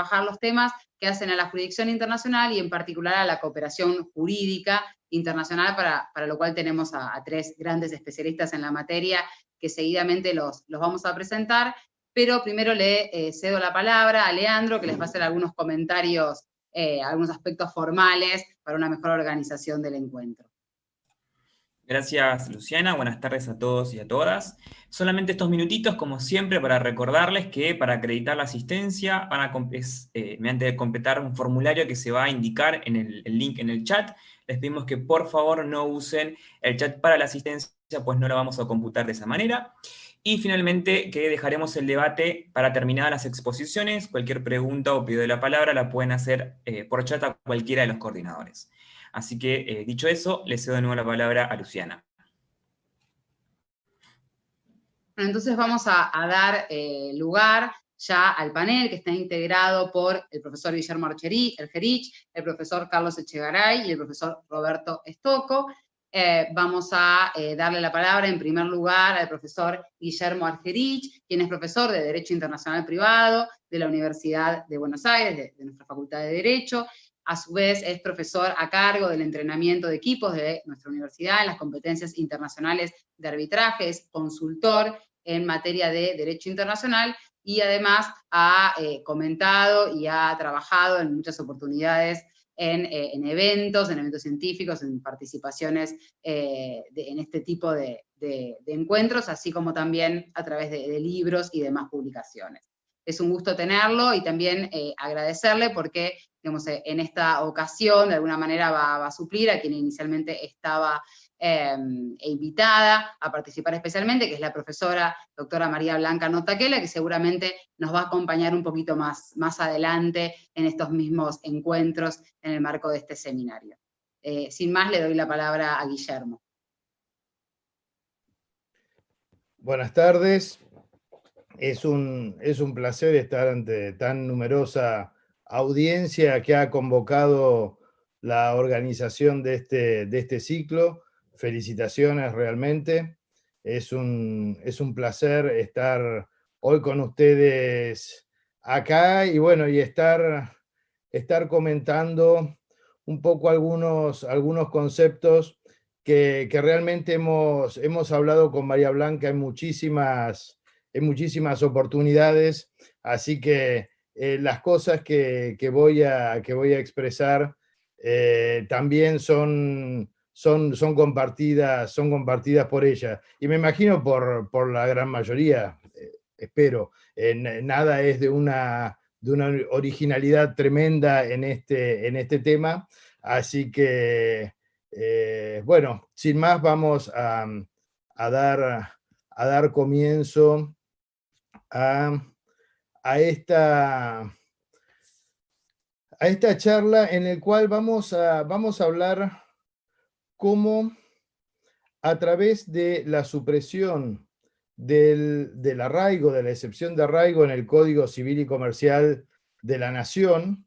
trabajar los temas que hacen a la jurisdicción internacional y en particular a la cooperación jurídica internacional, para lo cual tenemos a 3 grandes especialistas en la materia que seguidamente los vamos a presentar, pero primero le cedo la palabra a Leandro, que les va a hacer algunos comentarios, algunos aspectos formales para una mejor organización del encuentro. Gracias, Luciana. Buenas tardes a todos y a todas. Solamente estos minutitos, como siempre, para recordarles que para acreditar la asistencia mediante completar un formulario que se va a indicar en el link en el chat. Les pedimos que por favor no usen el chat para la asistencia, pues no la vamos a computar de esa manera. Y finalmente, que dejaremos el debate para terminar las exposiciones. Cualquier pregunta o pedido de la palabra la pueden hacer por chat a cualquiera de los coordinadores. Así que, dicho eso, le cedo de nuevo la palabra a Luciana. Entonces vamos a dar lugar ya al panel, que está integrado por el profesor Guillermo Ergerich, el profesor Carlos Echegaray y el profesor Roberto Stocco. Vamos a darle la palabra en primer lugar al profesor Guillermo Ergerich, quien es profesor de Derecho Internacional Privado de la Universidad de Buenos Aires, de nuestra Facultad de Derecho. A su vez es profesor a cargo del entrenamiento de equipos de nuestra universidad en las competencias internacionales de arbitraje, es consultor en materia de derecho internacional y además ha comentado y ha trabajado en muchas oportunidades en eventos científicos, en participaciones en este tipo de encuentros, así como también a través de libros y demás publicaciones. Es un gusto tenerlo y también agradecerle porque, digamos, en esta ocasión de alguna manera va a suplir a quien inicialmente estaba invitada a participar especialmente, que es la profesora doctora María Blanca Notaquela, que seguramente nos va a acompañar un poquito más adelante en estos mismos encuentros en el marco de este seminario. Sin más, le doy la palabra a Guillermo. Buenas tardes. Es un placer estar ante tan numerosa audiencia que ha convocado la organización de este ciclo. Felicitaciones realmente. Es un placer estar hoy con ustedes acá y bueno, y estar comentando un poco algunos conceptos que realmente hemos hablado con María Blanca en muchísimas oportunidades, así que las cosas que voy a expresar también son compartidas por ella, y me imagino por la gran mayoría, espero. Nada es de una originalidad tremenda en este tema, así que bueno, sin más vamos a dar comienzo a esta charla, en el cual vamos a hablar cómo, a través de la supresión del arraigo, de la excepción de arraigo en el Código Civil y Comercial de la Nación,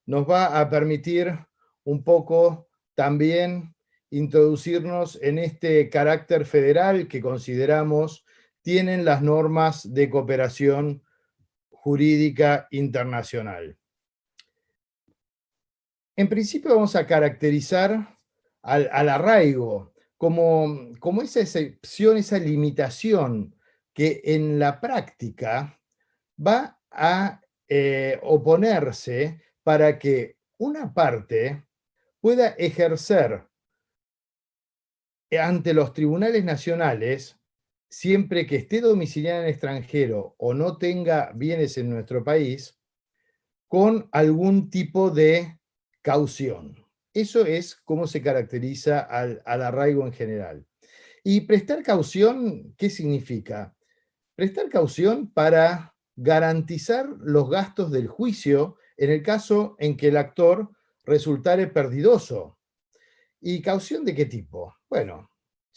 nos va a permitir un poco también introducirnos en este carácter federal que consideramos tienen las normas de cooperación jurídica internacional. En principio vamos a caracterizar al arraigo como esa excepción, esa limitación que en la práctica va a oponerse para que una parte pueda ejercer ante los tribunales nacionales, siempre que esté domiciliada en el extranjero o no tenga bienes en nuestro país, con algún tipo de caución. Eso es cómo se caracteriza al arraigo en general. Y prestar caución, ¿qué significa? Prestar caución para garantizar los gastos del juicio en el caso en que el actor resultare perdidoso. ¿Y caución de qué tipo? Bueno,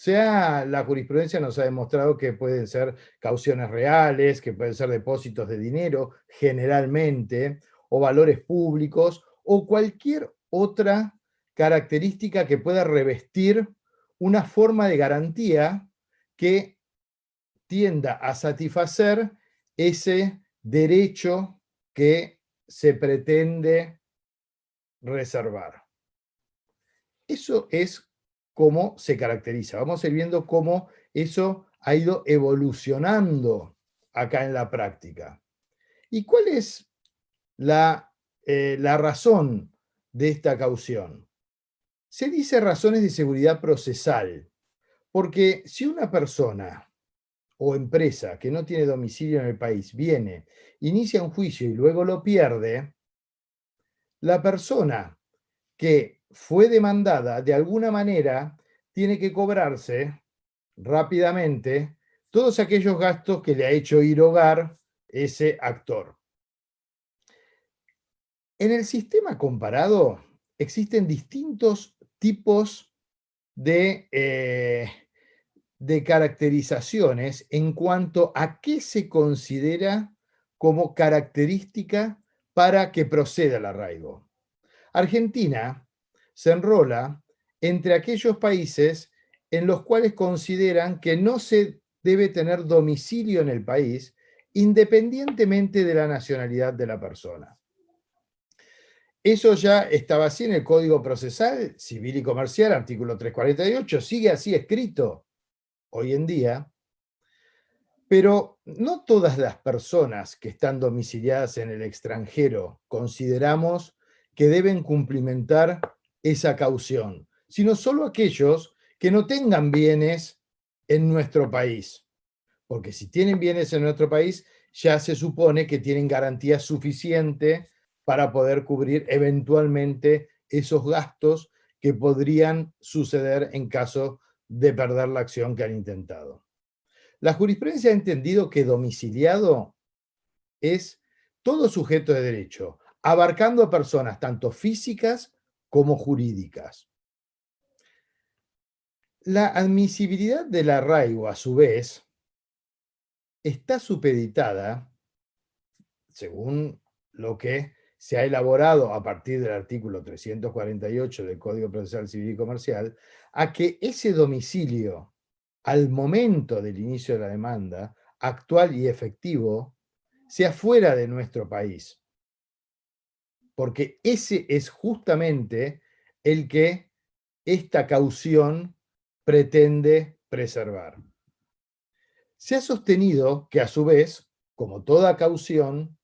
la jurisprudencia nos ha demostrado que pueden ser cauciones reales, que pueden ser depósitos de dinero, generalmente, o valores públicos, o cualquier otra característica que pueda revestir una forma de garantía que tienda a satisfacer ese derecho que se pretende reservar. Eso es cómo se caracteriza. Vamos a ir viendo cómo eso ha ido evolucionando acá en la práctica. ¿Y cuál es la razón de esta caución? Se dice razones de seguridad procesal, porque si una persona o empresa que no tiene domicilio en el país viene, inicia un juicio y luego lo pierde, la persona que fue demandada de alguna manera tiene que cobrarse rápidamente todos aquellos gastos que le ha hecho ir hogar ese actor. En el sistema comparado existen distintos tipos de caracterizaciones en cuanto a qué se considera como característica para que proceda el arraigo. Argentina se enrola entre aquellos países en los cuales consideran que no se debe tener domicilio en el país independientemente de la nacionalidad de la persona. Eso ya estaba así en el Código Procesal Civil y Comercial, artículo 348, sigue así escrito hoy en día, pero no todas las personas que están domiciliadas en el extranjero consideramos que deben cumplimentar esa caución, sino solo aquellos que no tengan bienes en nuestro país. Porque si tienen bienes en nuestro país, ya se supone que tienen garantía suficiente para poder cubrir eventualmente esos gastos que podrían suceder en caso de perder la acción que han intentado. La jurisprudencia ha entendido que domiciliado es todo sujeto de derecho, abarcando a personas tanto físicas como jurídicas. La admisibilidad del arraigo, a su vez, está supeditada, según lo que se ha elaborado a partir del artículo 348 del Código Procesal Civil y Comercial, a que ese domicilio, al momento del inicio de la demanda, actual y efectivo, sea fuera de nuestro país. Porque ese es justamente el que esta caución pretende preservar. Se ha sostenido que, a su vez, como toda caución,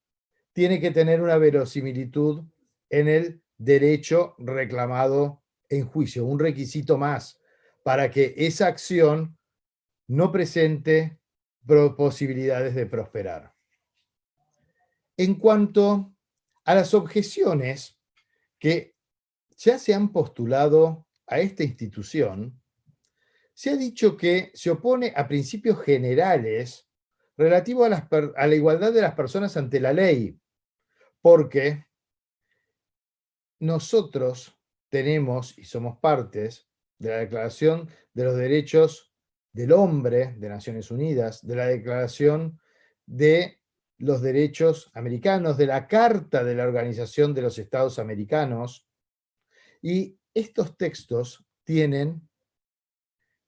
tiene que tener una verosimilitud en el derecho reclamado en juicio, un requisito más para que esa acción no presente posibilidades de prosperar. En cuanto a las objeciones que ya se han postulado a esta institución, se ha dicho que se opone a principios generales relativos a la igualdad de las personas ante la ley, porque nosotros tenemos y somos partes de la Declaración de los Derechos del Hombre de Naciones Unidas, de la Declaración de los Derechos Americanos, de la Carta de la Organización de los Estados Americanos, y estos textos tienen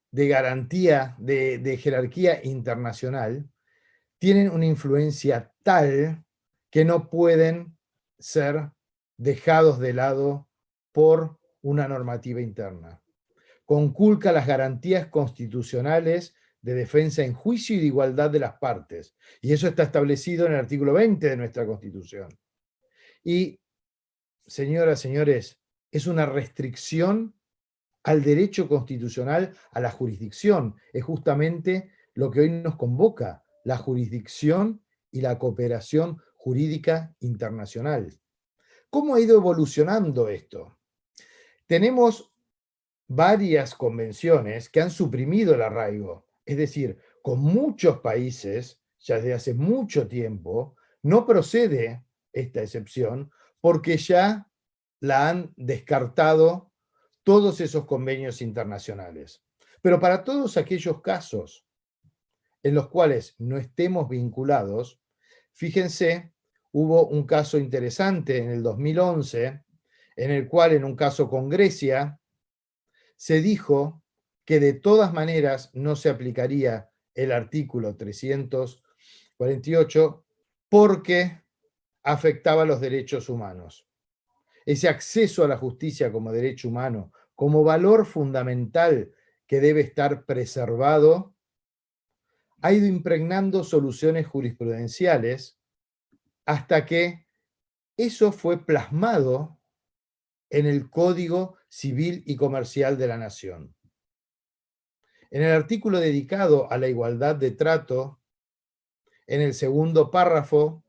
de garantía, de jerarquía internacional, tienen una influencia tal que no pueden ser dejados de lado por una normativa interna. Conculca las garantías constitucionales de defensa en juicio y de igualdad de las partes. Y eso está establecido en el artículo 20 de nuestra Constitución. Y, señoras, señores, es una restricción al derecho constitucional, a la jurisdicción. Es justamente lo que hoy nos convoca, la jurisdicción y la cooperación jurídica internacional. ¿Cómo ha ido evolucionando esto? Tenemos varias convenciones que han suprimido el arraigo, es decir, con muchos países, ya desde hace mucho tiempo, no procede esta excepción porque ya la han descartado todos esos convenios internacionales. Pero para todos aquellos casos en los cuales no estemos vinculados, fíjense, hubo un caso interesante en el 2011, en el cual en un caso con Grecia, se dijo que de todas maneras no se aplicaría el artículo 348 porque afectaba los derechos humanos. Ese acceso a la justicia como derecho humano, como valor fundamental que debe estar preservado, ha ido impregnando soluciones jurisprudenciales hasta que eso fue plasmado en el Código Civil y Comercial de la Nación. En el artículo dedicado a la igualdad de trato, en el segundo párrafo,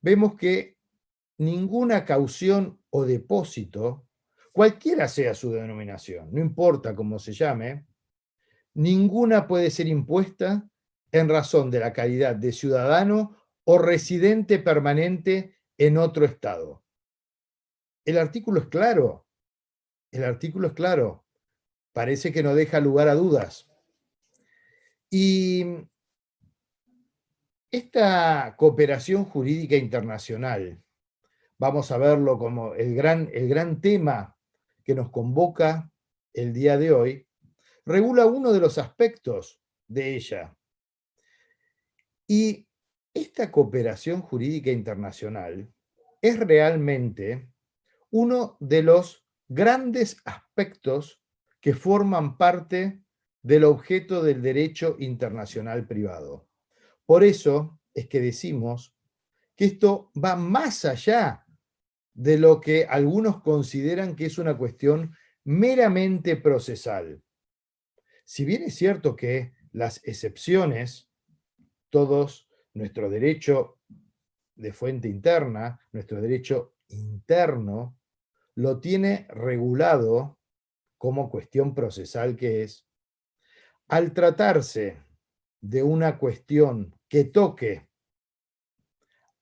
vemos que ninguna caución o depósito, cualquiera sea su denominación, no importa cómo se llame, ninguna puede ser impuesta en razón de la calidad de ciudadano o residente permanente en otro estado. El artículo es claro. El artículo es claro. Parece que no deja lugar a dudas. Y esta cooperación jurídica internacional, vamos a verlo como el gran tema que nos convoca el día de hoy, regula uno de los aspectos de ella. Y esta cooperación jurídica internacional es realmente uno de los grandes aspectos que forman parte del objeto del derecho internacional privado. Por eso es que decimos que esto va más allá de lo que algunos consideran que es una cuestión meramente procesal. Si bien es cierto que las excepciones, todos nuestro derecho de fuente interna, nuestro derecho interno, lo tiene regulado como cuestión procesal que es, al tratarse de una cuestión que toque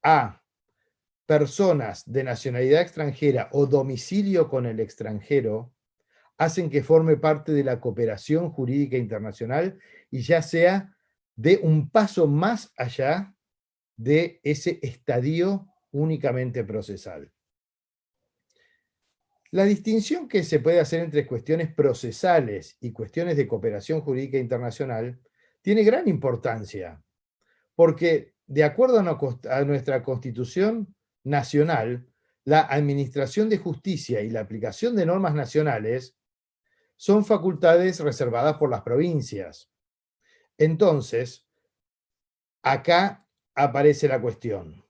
a personas de nacionalidad extranjera o domicilio con el extranjero, hacen que forme parte de la cooperación jurídica internacional y ya sea de un paso más allá de ese estadio únicamente procesal. La distinción que se puede hacer entre cuestiones procesales y cuestiones de cooperación jurídica internacional tiene gran importancia, porque de acuerdo a nuestra Constitución nacional, la administración de justicia y la aplicación de normas nacionales son facultades reservadas por las provincias. Entonces, acá aparece la cuestión.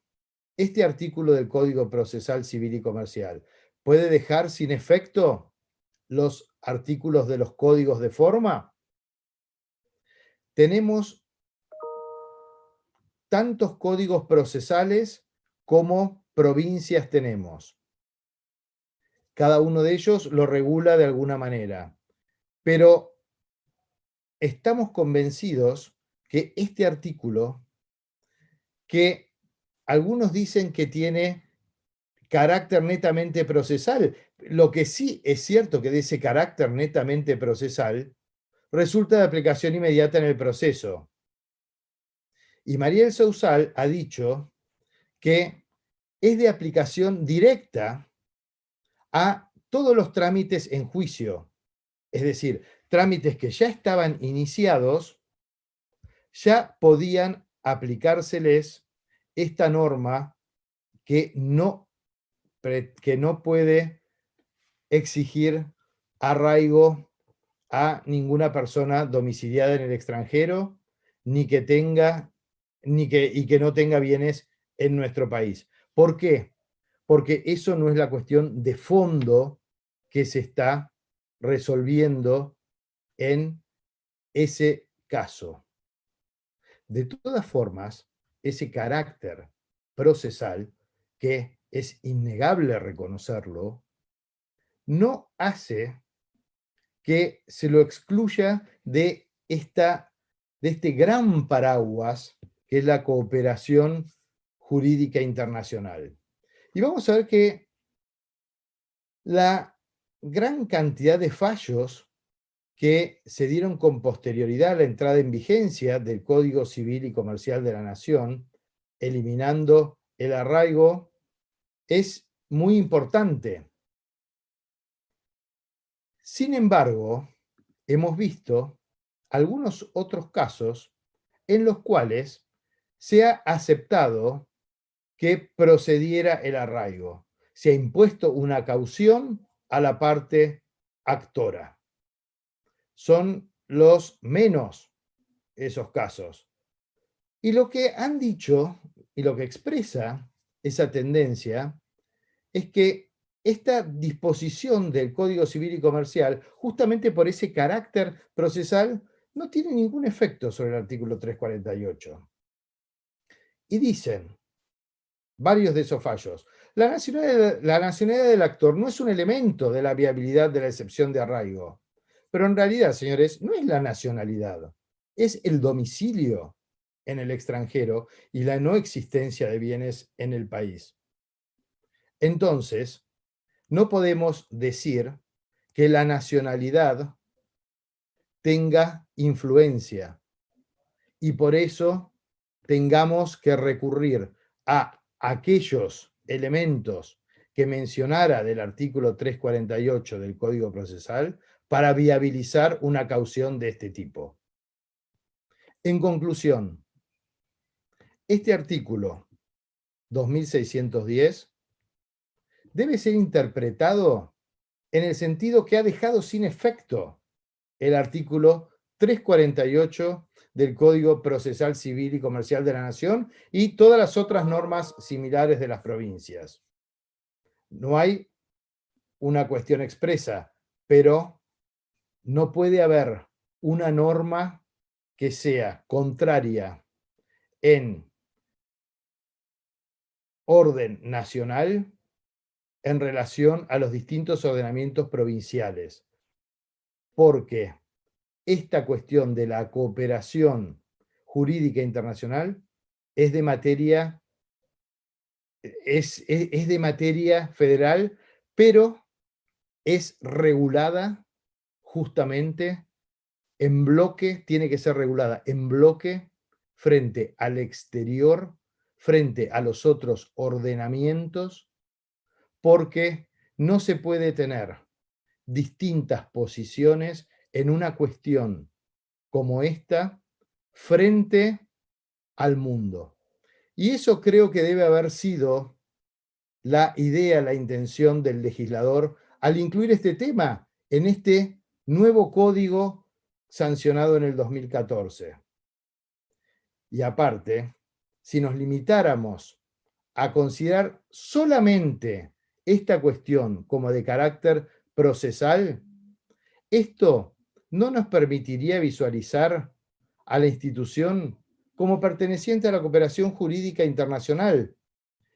Este artículo del Código Procesal Civil y Comercial puede dejar sin efecto los artículos de los códigos de forma. Tenemos tantos códigos procesales como provincias tenemos. Cada uno de ellos lo regula de alguna manera. Pero estamos convencidos que este artículo, que algunos dicen que tiene carácter netamente procesal, lo que sí es cierto que de ese carácter netamente procesal resulta de aplicación inmediata en el proceso. Y Mariel Sauzal ha dicho que es de aplicación directa a todos los trámites en juicio, es decir, trámites que ya estaban iniciados, ya podían aplicárseles esta norma que no puede exigir arraigo a ninguna persona domiciliada en el extranjero, ni que tenga, y que no tenga bienes en nuestro país. ¿Por qué? Porque eso no es la cuestión de fondo que se está resolviendo en ese caso. De todas formas, ese carácter procesal, que es innegable reconocerlo, no hace que se lo excluya de este gran paraguas que es la cooperación jurídica internacional. Y vamos a ver que la gran cantidad de fallos que se dieron con posterioridad a la entrada en vigencia del Código Civil y Comercial de la Nación, eliminando el arraigo, es muy importante. Sin embargo, hemos visto algunos otros casos en los cuales se ha aceptado que procediera el arraigo. Se ha impuesto una caución a la parte actora. Son los menos esos casos. Y lo que han dicho y lo que expresa esa tendencia es que esta disposición del Código Civil y Comercial, justamente por ese carácter procesal, no tiene ningún efecto sobre el artículo 348. Y dicen varios de esos fallos: la nacionalidad del actor no es un elemento de la viabilidad de la excepción de arraigo. Pero en realidad, señores, no es la nacionalidad, es el domicilio en el extranjero y la no existencia de bienes en el país. Entonces, no podemos decir que la nacionalidad tenga influencia y por eso tengamos que recurrir a aquellos elementos que mencionara del artículo 348 del Código Procesal para viabilizar una caución de este tipo. En conclusión, este artículo 2610 debe ser interpretado en el sentido que ha dejado sin efecto el artículo 348 del Código Procesal Civil y Comercial de la Nación y todas las otras normas similares de las provincias. No hay una cuestión expresa, pero no puede haber una norma que sea contraria en orden nacional en relación a los distintos ordenamientos provinciales, porque esta cuestión de la cooperación jurídica internacional es de materia, es de materia federal, pero es regulada justamente en bloque, tiene que ser regulada en bloque frente al exterior, frente a los otros ordenamientos, porque no se puede tener distintas posiciones en una cuestión como esta frente al mundo. Y eso creo que debe haber sido la idea, la intención del legislador al incluir este tema en este nuevo código sancionado en el 2014. Y aparte, si nos limitáramos a considerar solamente esta cuestión como de carácter procesal, esto no nos permitiría visualizar a la institución como perteneciente a la cooperación jurídica internacional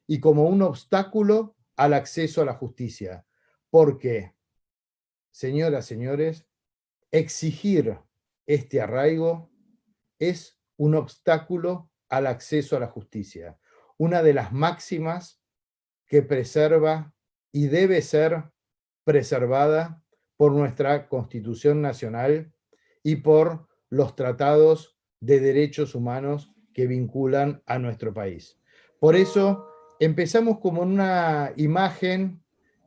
y como un obstáculo al acceso a la justicia. Porque, señoras, señores, exigir este arraigo es un obstáculo al acceso a la justicia. Una de las máximas que preserva y debe ser preservada por nuestra Constitución Nacional y por los tratados de derechos humanos que vinculan a nuestro país. Por eso empezamos como en una imagen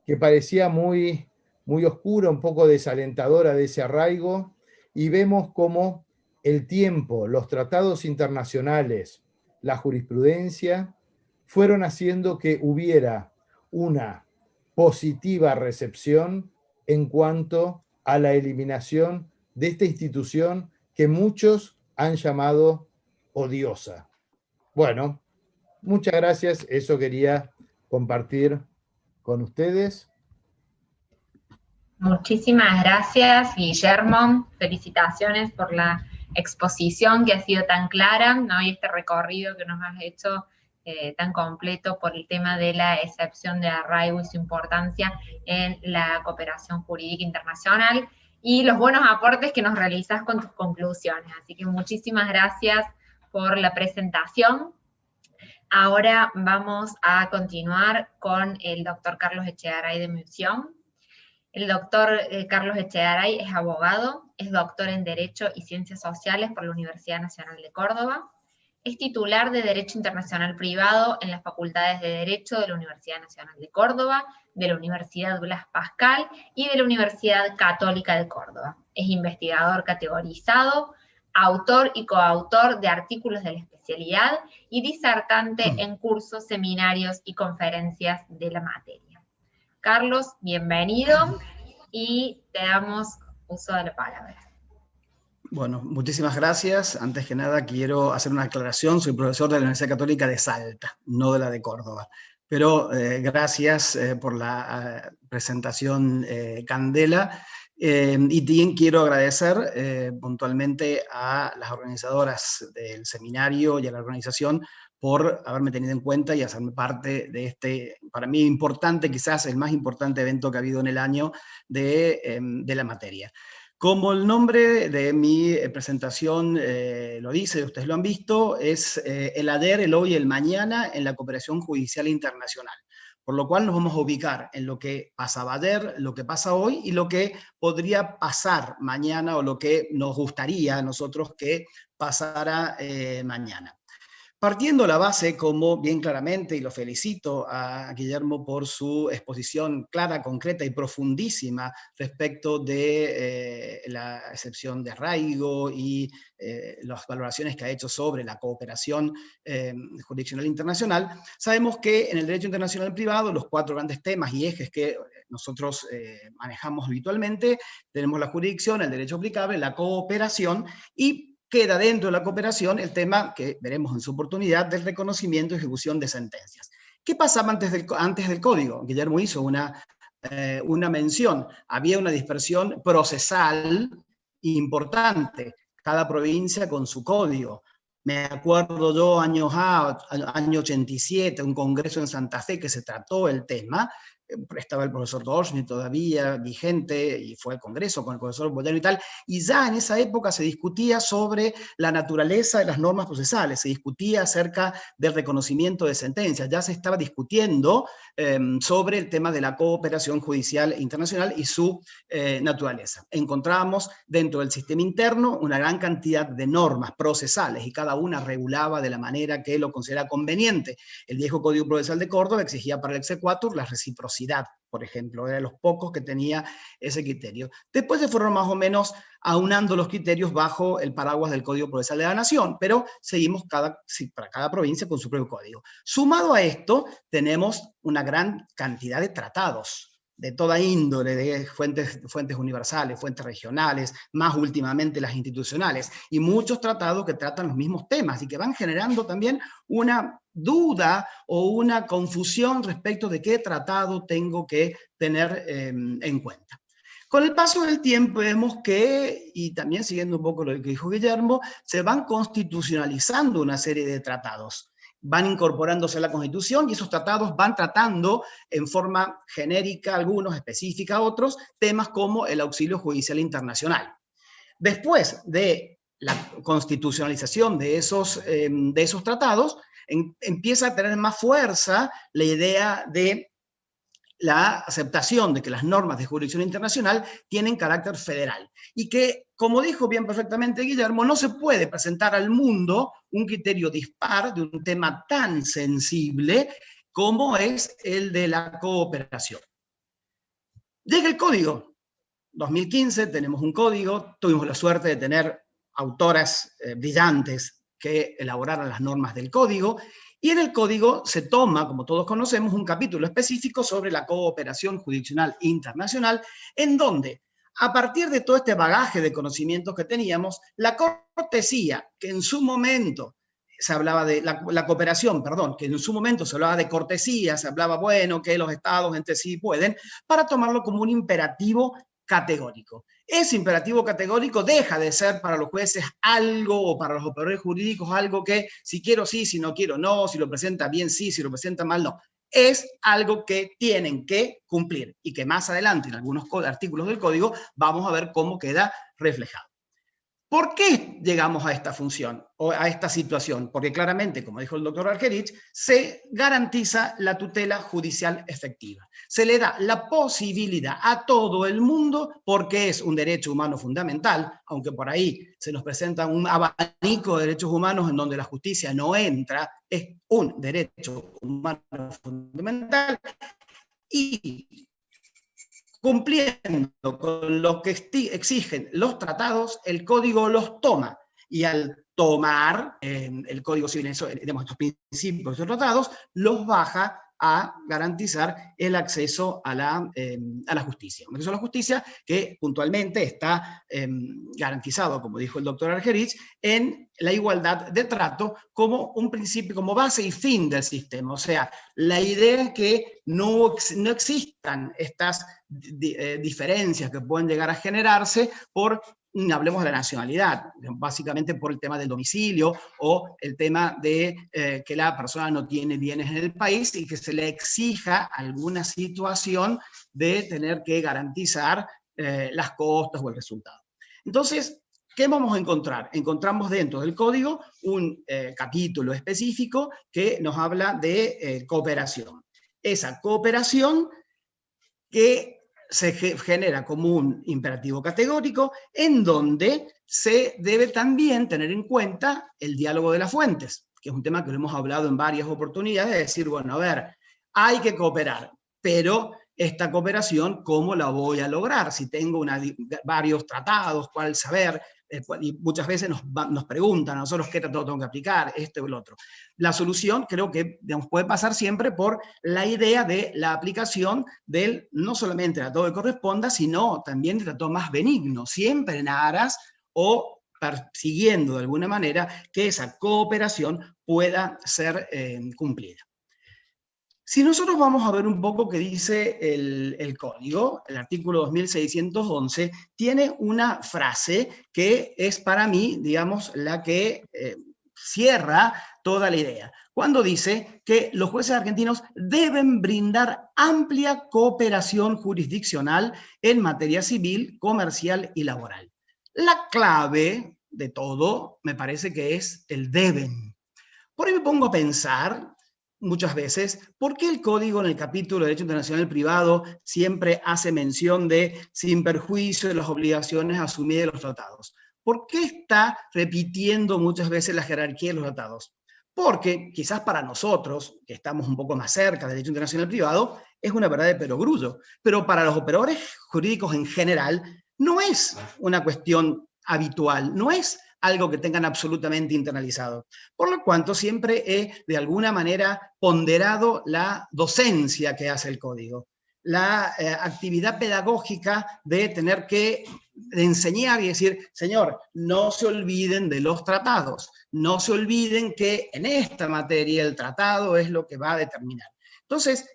que parecía muy oscura, un poco desalentadora de ese arraigo, y vemos cómo el tiempo, los tratados internacionales, la jurisprudencia, fueron haciendo que hubiera una positiva recepción en cuanto a la eliminación de esta institución que muchos han llamado odiosa. Bueno, muchas gracias, eso quería compartir con ustedes. Muchísimas gracias, Guillermo. Felicitaciones por la exposición que ha sido tan clara, ¿no? Y este recorrido que nos has hecho tan completo por el tema de la excepción de arraigo y su importancia en la cooperación jurídica internacional y los buenos aportes que nos realizas con tus conclusiones. Así que muchísimas gracias por la presentación. Ahora vamos a continuar con el doctor Carlos Echegaray de Mución. El doctor Carlos Echegaray es abogado, es doctor en Derecho y Ciencias Sociales por la Universidad Nacional de Córdoba, es titular de Derecho Internacional Privado en las Facultades de Derecho de la Universidad Nacional de Córdoba, de la Universidad Blas Pascal y de la Universidad Católica de Córdoba. Es investigador categorizado autor y coautor de artículos de la especialidad y disertante en cursos, seminarios y conferencias de la materia. Carlos, bienvenido y te damos uso de la palabra. Bueno, muchísimas gracias. Antes que nada quiero hacer una aclaración. Soy profesor de la Universidad Católica de Salta, no de la de Córdoba. Pero gracias por la presentación, Candela. Y también quiero agradecer puntualmente a las organizadoras del seminario y a la organización por haberme tenido en cuenta y hacerme parte de este, para mí importante, quizás el más importante evento que ha habido en el año de la materia. Como el nombre de mi presentación lo dice, ustedes lo han visto, es el ayer, el hoy y el mañana en la cooperación judicial internacional. Por lo cual nos vamos a ubicar en lo que pasaba ayer, lo que pasa hoy y lo que podría pasar mañana o lo que nos gustaría a nosotros que pasara mañana. Partiendo la base, como bien claramente, y lo felicito a Guillermo por su exposición clara, concreta y profundísima respecto de la excepción de arraigo y las valoraciones que ha hecho sobre la cooperación jurisdiccional internacional, sabemos que en el derecho internacional privado los 4 grandes temas y ejes que nosotros manejamos habitualmente, tenemos la jurisdicción, el derecho aplicable, la cooperación y queda dentro de la cooperación el tema que veremos en su oportunidad del reconocimiento y ejecución de sentencias. ¿Qué pasaba antes del código? Guillermo hizo una mención. Había una dispersión procesal importante, cada provincia con su código. Me acuerdo yo, año 87, un congreso en Santa Fe que se trató el tema. Estaba el profesor Dorschny todavía vigente y fue al congreso con el profesor Bollero y tal, y ya en esa época se discutía sobre la naturaleza de las normas procesales, se discutía acerca del reconocimiento de sentencias, ya se estaba discutiendo sobre el tema de la cooperación judicial internacional y su naturaleza. Encontrábamos dentro del sistema interno una gran cantidad de normas procesales y cada una regulaba de la manera que lo considera conveniente. El viejo Código Procesal de Córdoba exigía para el exequatur la reciprocidad, por ejemplo, era de los pocos que tenía ese criterio. Después se fueron más o menos aunando los criterios bajo el paraguas del Código Procesal de la Nación, pero seguimos para cada provincia con su propio código. Sumado a esto, tenemos una gran cantidad de tratados de toda índole, de fuentes universales, fuentes regionales, más últimamente las institucionales, y muchos tratados que tratan los mismos temas y que van generando también una duda o una confusión respecto de qué tratado tengo que tener en cuenta. Con el paso del tiempo vemos que, y también siguiendo un poco lo que dijo Guillermo, se van constitucionalizando una serie de tratados. Van incorporándose a la Constitución y esos tratados van tratando en forma genérica, algunos específica, otros, temas como el auxilio judicial internacional. Después de la constitucionalización de esos tratados, empieza a tener más fuerza la idea de la aceptación de que las normas de jurisdicción internacional tienen carácter federal y que, como dijo bien perfectamente Guillermo, no se puede presentar al mundo un criterio dispar de un tema tan sensible como es el de la cooperación. Llega el código. 2015 tenemos un código, tuvimos la suerte de tener autoras brillantes que elaboraran las normas del código, y en el código se toma, como todos conocemos, un capítulo específico sobre la cooperación jurisdiccional internacional, en donde, a partir de todo este bagaje de conocimientos que teníamos, la cortesía, que en su momento se hablaba de la cooperación, perdón, que en su momento se hablaba de cortesía, se hablaba, bueno, que los estados entre sí pueden, para tomarlo como un imperativo categórico. Ese imperativo categórico deja de ser para los jueces algo, o para los operadores jurídicos algo que si quiero sí, si no quiero no, si lo presenta bien sí, si lo presenta mal no. Es algo que tienen que cumplir y que más adelante en algunos artículos del código vamos a ver cómo queda reflejado. ¿Por qué llegamos a esta función o a esta situación? Porque claramente, como dijo el doctor Argerich, se garantiza la tutela judicial efectiva. Se le da la posibilidad a todo el mundo, porque es un derecho humano fundamental, aunque por ahí se nos presenta un abanico de derechos humanos en donde la justicia no entra, es un derecho humano fundamental, y cumpliendo con lo que exigen los tratados, el código los toma Y al tomar el Código Civil, digamos, estos principios, estos tratados, los baja a garantizar el acceso a la justicia. Un acceso a la justicia que puntualmente está garantizado, como dijo el doctor Argerich, en la igualdad de trato como un principio, como base y fin del sistema. O sea, la idea es que no existan estas diferencias que pueden llegar a generarse por, hablemos de la nacionalidad, básicamente por el tema del domicilio o el tema de que la persona no tiene bienes en el país y que se le exija alguna situación de tener que garantizar las costas o el resultado. Entonces, ¿qué vamos a encontrar? Encontramos dentro del código un capítulo específico que nos habla de cooperación. Esa cooperación que se genera como un imperativo categórico en donde se debe también tener en cuenta el diálogo de las fuentes, que es un tema que lo hemos hablado en varias oportunidades, de decir, bueno, a ver, hay que cooperar, pero esta cooperación, ¿cómo la voy a lograr? Si tengo varios tratados, ¿cuál saber? Y muchas veces nos preguntan a nosotros qué tratado tengo que aplicar, este o el otro. La solución creo que, digamos, puede pasar siempre por la idea de la aplicación del, no solamente el tratado que corresponda, sino también del tratado más benigno, siempre en aras o persiguiendo de alguna manera que esa cooperación pueda ser cumplida. Si nosotros vamos a ver un poco qué dice el código, el artículo 2611 tiene una frase que es para mí, digamos, la que cierra toda la idea. Cuando dice que los jueces argentinos deben brindar amplia cooperación jurisdiccional en materia civil, comercial y laboral. La clave de todo me parece que es el deben. Por ahí me pongo a pensar muchas veces, ¿por qué el Código en el capítulo de Derecho Internacional Privado siempre hace mención de sin perjuicio de las obligaciones asumidas de los tratados? ¿Por qué está repitiendo muchas veces la jerarquía de los tratados? Porque quizás para nosotros, que estamos un poco más cerca del Derecho Internacional Privado, es una verdad de perogrullo, pero para los operadores jurídicos en general no es una cuestión habitual, no es algo que tengan absolutamente internalizado. Por lo cual siempre he, de alguna manera, ponderado la docencia que hace el código, la actividad pedagógica de tener que enseñar y decir, señor, no se olviden de los tratados, no se olviden que en esta materia el tratado es lo que va a determinar. Entonces,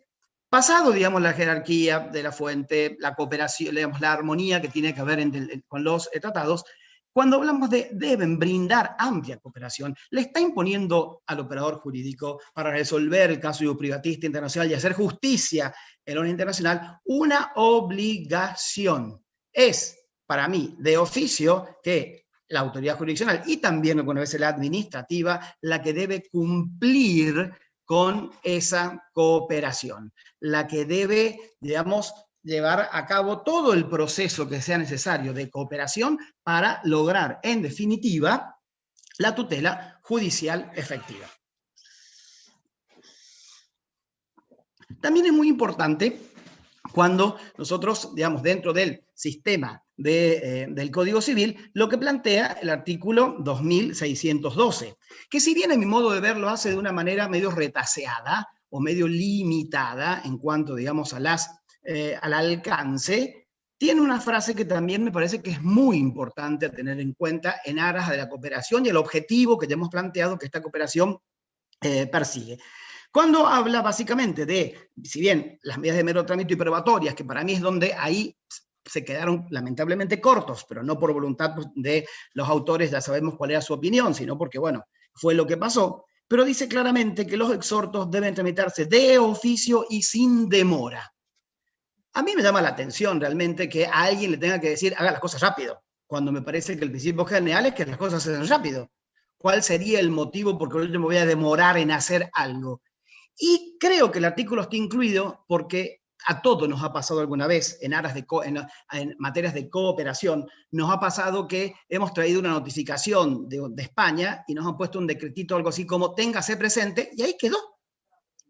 pasado, digamos, la jerarquía de la fuente, la cooperación, digamos, la armonía que tiene que haber con los tratados, cuando hablamos de deben brindar amplia cooperación, le está imponiendo al operador jurídico para resolver el caso privatista internacional y hacer justicia en la Unión Internacional una obligación. Es, para mí, de oficio que la autoridad jurisdiccional y también alguna vez la administrativa la que debe cumplir con esa cooperación, la que debe, digamos, llevar a cabo todo el proceso que sea necesario de cooperación para lograr, en definitiva, la tutela judicial efectiva. También es muy importante cuando nosotros, digamos, dentro del sistema del Código Civil, lo que plantea el artículo 2612, que si bien a mi modo de ver lo hace de una manera medio retaseada o medio limitada en cuanto, digamos, al alcance, tiene una frase que también me parece que es muy importante a tener en cuenta en aras de la cooperación y el objetivo que ya hemos planteado que esta cooperación persigue. Cuando habla básicamente de, si bien las medidas de mero trámite y probatorias, que para mí es donde ahí se quedaron lamentablemente cortos, pero no por voluntad de los autores, ya sabemos cuál era su opinión, sino porque, bueno, fue lo que pasó, pero dice claramente que los exhortos deben tramitarse de oficio y sin demora. A mí me llama la atención realmente que a alguien le tenga que decir, haga las cosas rápido, cuando me parece que el principio general es que las cosas se hacen rápido. ¿Cuál sería el motivo por el que yo me voy a demorar en hacer algo? Y creo que el artículo está incluido porque a todos nos ha pasado alguna vez en materias de cooperación, nos ha pasado que hemos traído una notificación de España y nos han puesto un decretito algo así como téngase presente, y ahí quedó.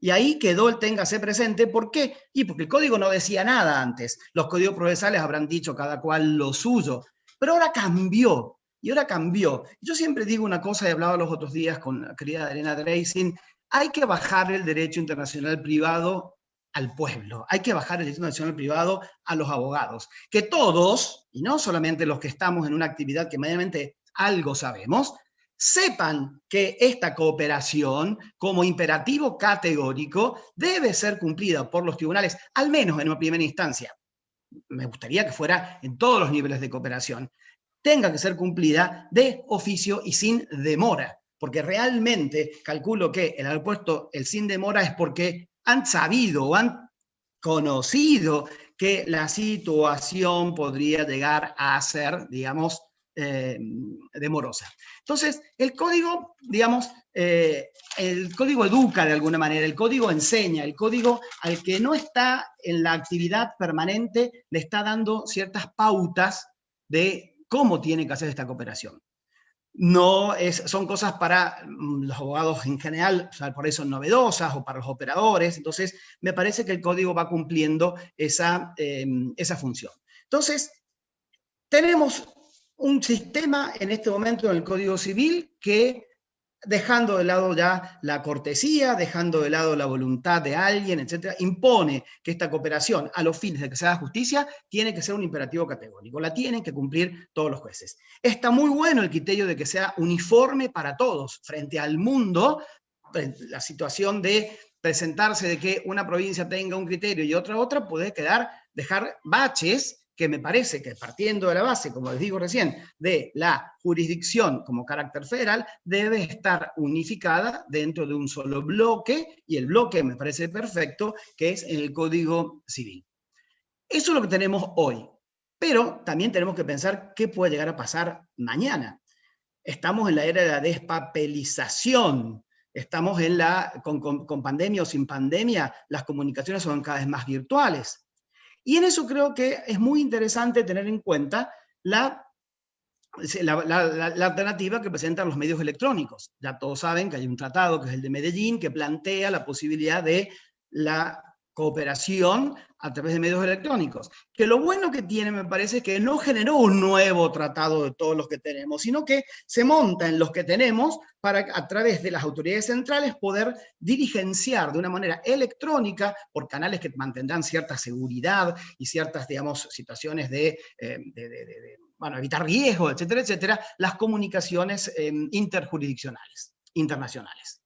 Y ahí quedó el téngase presente. ¿Por qué? Y porque el código no decía nada antes. Los códigos procesales habrán dicho cada cual lo suyo. Pero ahora cambió. y ahora cambió. Yo siempre digo una cosa, he hablado los otros días con la querida Elena Dreising, hay que bajar el derecho internacional privado al pueblo, hay que bajar el derecho internacional privado a los abogados. Que todos, y no solamente los que estamos en una actividad que medianamente algo sabemos, sepan que esta cooperación, como imperativo categórico, debe ser cumplida por los tribunales, al menos en una primera instancia. Me gustaría que fuera en todos los niveles de cooperación. Tenga que ser cumplida de oficio y sin demora, porque realmente calculo que el haber puesto el sin demora es porque han sabido o han conocido que la situación podría llegar a ser, digamos, demorosa. Entonces, el código, digamos, el código educa de alguna manera, el código enseña, el código al que no está en la actividad permanente le está dando ciertas pautas de cómo tiene que hacer esta cooperación. No son cosas para los abogados en general, o sea, por eso novedosas, o para los operadores. Entonces, me parece que el código va cumpliendo esa función. Entonces, tenemos un sistema en este momento en el Código Civil que, dejando de lado ya la cortesía, dejando de lado la voluntad de alguien, etcétera, impone que esta cooperación, a los fines de que se haga justicia, tiene que ser un imperativo categórico. La tienen que cumplir todos los jueces. Está muy bueno el criterio de que sea uniforme para todos. Frente al mundo, la situación de presentarse de que una provincia tenga un criterio y otra puede dejar baches, que me parece que partiendo de la base, como les digo recién, de la jurisdicción como carácter federal, debe estar unificada dentro de un solo bloque, y el bloque me parece perfecto, que es en el Código Civil. Eso es lo que tenemos hoy, pero también tenemos que pensar qué puede llegar a pasar mañana. Estamos en la era de la despapelización, estamos en con pandemia o sin pandemia, las comunicaciones son cada vez más virtuales. Y en eso creo que es muy interesante tener en cuenta la alternativa que presentan los medios electrónicos. Ya todos saben que hay un tratado, que es el de Medellín, que plantea la posibilidad de la cooperación a través de medios electrónicos. Que lo bueno que tiene, me parece, es que no generó un nuevo tratado de todos los que tenemos, sino que se monta en los que tenemos para, a través de las autoridades centrales, poder dirigenciar de una manera electrónica, por canales que mantendrán cierta seguridad y ciertas, digamos, situaciones de bueno, evitar riesgos, etcétera, etcétera, las comunicaciones interjurisdiccionales, internacionales.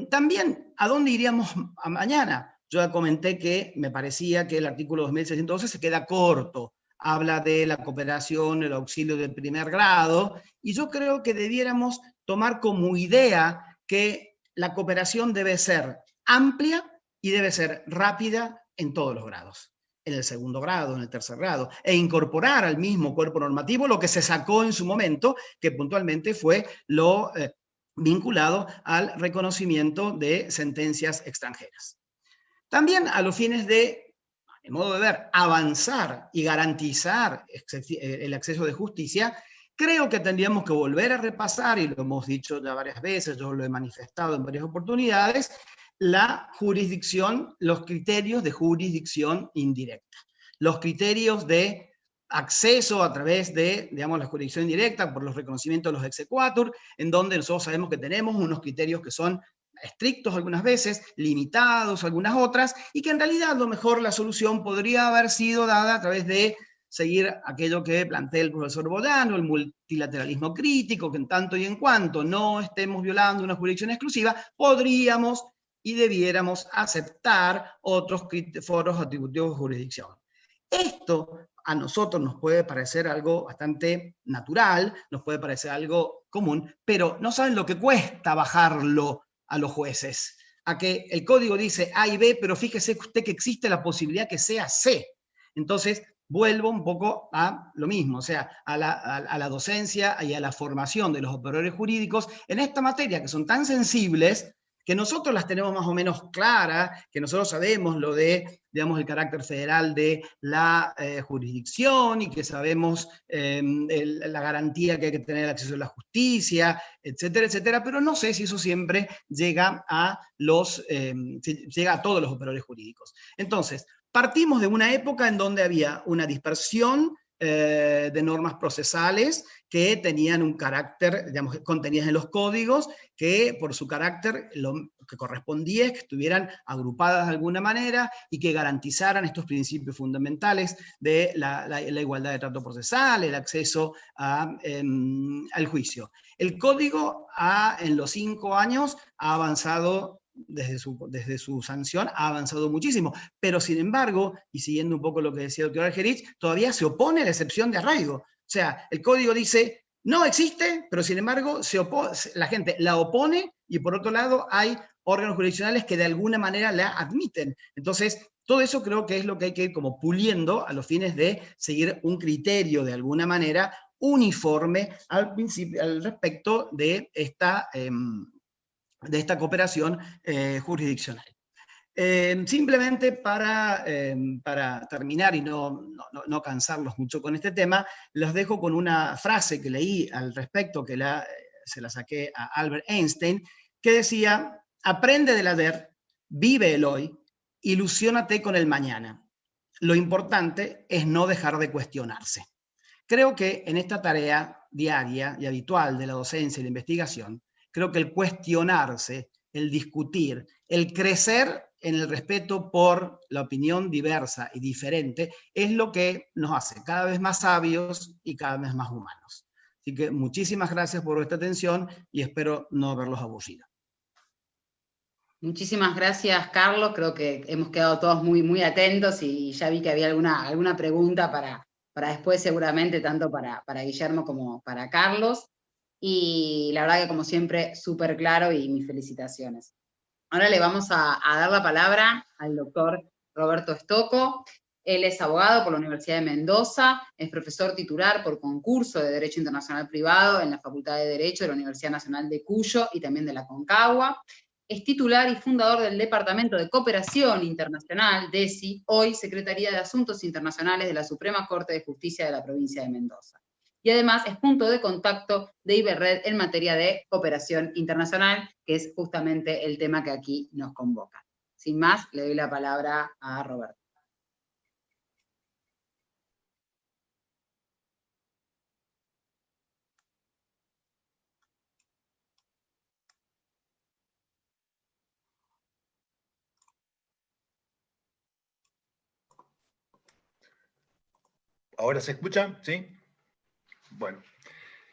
También, ¿a dónde iríamos mañana? Yo ya comenté que me parecía que el artículo 2612 se queda corto, habla de la cooperación, el auxilio de primer grado, y yo creo que debiéramos tomar como idea que la cooperación debe ser amplia y debe ser rápida en todos los grados, en el segundo grado, en el tercer grado, e incorporar al mismo cuerpo normativo lo que se sacó en su momento, que puntualmente fue lo vinculado al reconocimiento de sentencias extranjeras. También a los fines de, en modo de ver, avanzar y garantizar el acceso de justicia, creo que tendríamos que volver a repasar, y lo hemos dicho ya varias veces, yo lo he manifestado en varias oportunidades, la jurisdicción, los criterios de jurisdicción indirecta, los criterios de acceso a través de, digamos, la jurisdicción indirecta por los reconocimientos de los exequatur, en donde nosotros sabemos que tenemos unos criterios que son estrictos algunas veces, limitados algunas otras, y que en realidad a lo mejor la solución podría haber sido dada a través de seguir aquello que plantea el profesor Bodano, el multilateralismo crítico, que en tanto y en cuanto no estemos violando una jurisdicción exclusiva, podríamos y debiéramos aceptar otros foros atributivos de jurisdicción. Esto a nosotros nos puede parecer algo bastante natural, nos puede parecer algo común, pero no saben lo que cuesta bajarlo a los jueces, a que el código dice A y B, pero fíjese usted que existe la posibilidad que sea C. Entonces, vuelvo un poco a lo mismo, o sea, a la docencia y a la formación de los operadores jurídicos en esta materia, que son tan sensibles, que nosotros las tenemos más o menos claras, que nosotros sabemos lo de, digamos, el carácter federal de la jurisdicción, y que sabemos la garantía que hay que tener el acceso a la justicia, etcétera, etcétera, pero no sé si eso siempre llega a llega a todos los operadores jurídicos. Entonces, partimos de una época en donde había una dispersión de normas procesales que tenían un carácter, digamos, contenidas en los códigos, que por su carácter lo que correspondía es que estuvieran agrupadas de alguna manera y que garantizaran estos principios fundamentales de la igualdad de trato procesal, el acceso al juicio. El código en los 5 años ha avanzado, desde su sanción, ha avanzado muchísimo, pero sin embargo, y siguiendo un poco lo que decía el doctor Algerich, todavía se opone a la excepción de arraigo. O sea, el código dice, no existe, pero sin embargo la gente la opone, y por otro lado hay órganos jurisdiccionales que de alguna manera la admiten. Entonces, todo eso creo que es lo que hay que ir como puliendo a los fines de seguir un criterio de alguna manera uniforme al respecto de esta cooperación jurisdiccional. Simplemente para terminar y no cansarlos mucho con este tema, los dejo con una frase que leí al respecto, que se la saqué a Albert Einstein, que decía: aprende del ayer, vive el hoy, ilusiónate con el mañana. Lo importante es no dejar de cuestionarse. Creo que en esta tarea diaria y habitual de la docencia y la investigación, creo que el cuestionarse, el discutir, el crecer en el respeto por la opinión diversa y diferente, es lo que nos hace cada vez más sabios y cada vez más humanos. Así que muchísimas gracias por vuestra atención y espero no haberlos aburrido. Muchísimas gracias, Carlos. Creo que hemos quedado todos muy, muy atentos y ya vi que había alguna pregunta para después seguramente, tanto para Guillermo como para Carlos. Y la verdad que como siempre, súper claro y mis felicitaciones. Ahora le vamos a dar la palabra al doctor Roberto Stocco. Él es abogado por la Universidad de Mendoza, es profesor titular por concurso de Derecho Internacional Privado en la Facultad de Derecho de la Universidad Nacional de Cuyo y también de la Concagua. Es titular y fundador del Departamento de Cooperación Internacional, DECI, hoy Secretaría de Asuntos Internacionales de la Suprema Corte de Justicia de la provincia de Mendoza. Y además es punto de contacto de Iberred en materia de cooperación internacional, que es justamente el tema que aquí nos convoca. Sin más, le doy la palabra a Roberto. ¿Ahora se escucha? ¿Sí? Bueno.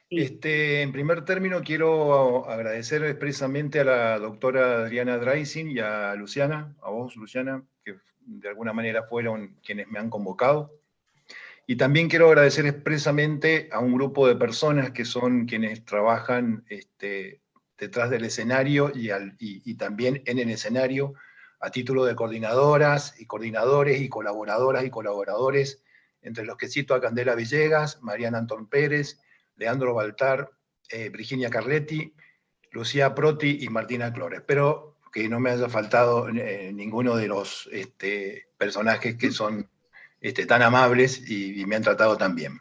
En primer término, quiero agradecer expresamente a la doctora Adriana Dreising y a Luciana, a vos, Luciana, que de alguna manera fueron quienes me han convocado. Y también quiero agradecer expresamente a un grupo de personas que son quienes trabajan detrás del escenario y también en el escenario a título de coordinadoras y coordinadores y colaboradoras y colaboradores, entre los que cito a Candela Villegas, Mariana Antón Pérez, Leandro Baltar, Virginia Carletti, Lucía Proti y Martina Clores. Espero que no me haya faltado ninguno de los personajes que son tan amables y me han tratado tan bien.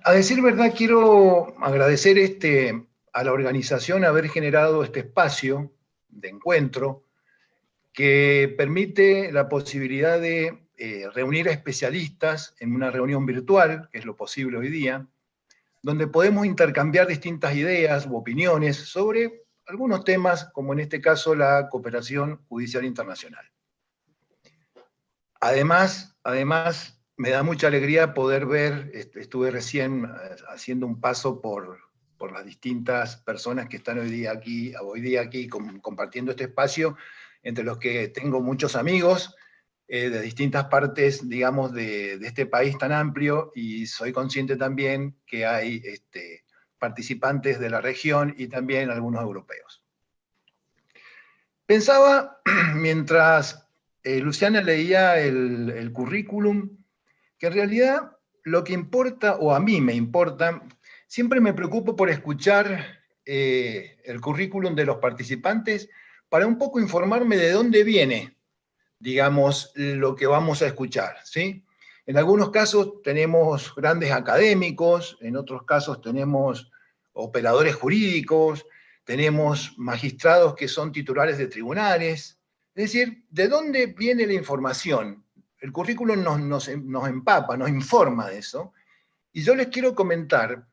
A decir verdad, quiero agradecer a la organización haber generado este espacio de encuentro que permite la posibilidad de reunir a especialistas en una reunión virtual, que es lo posible hoy día, donde podemos intercambiar distintas ideas u opiniones sobre algunos temas, como en este caso la cooperación judicial internacional. Además, me da mucha alegría poder ver, estuve recién haciendo un paso por las distintas personas que están hoy día aquí compartiendo este espacio, entre los que tengo muchos amigos, de distintas partes, digamos, de este país tan amplio, y soy consciente también que hay participantes de la región y también algunos europeos. Pensaba, mientras Luciana leía el currículum, que en realidad lo que importa, o a mí me importa, siempre me preocupo por escuchar el currículum de los participantes para un poco informarme de dónde viene, digamos, lo que vamos a escuchar, ¿sí? En algunos casos tenemos grandes académicos, en otros casos tenemos operadores jurídicos, tenemos magistrados que son titulares de tribunales. Es decir, ¿de dónde viene la información? el currículum nos empapa, nos informa de eso, y yo les quiero comentar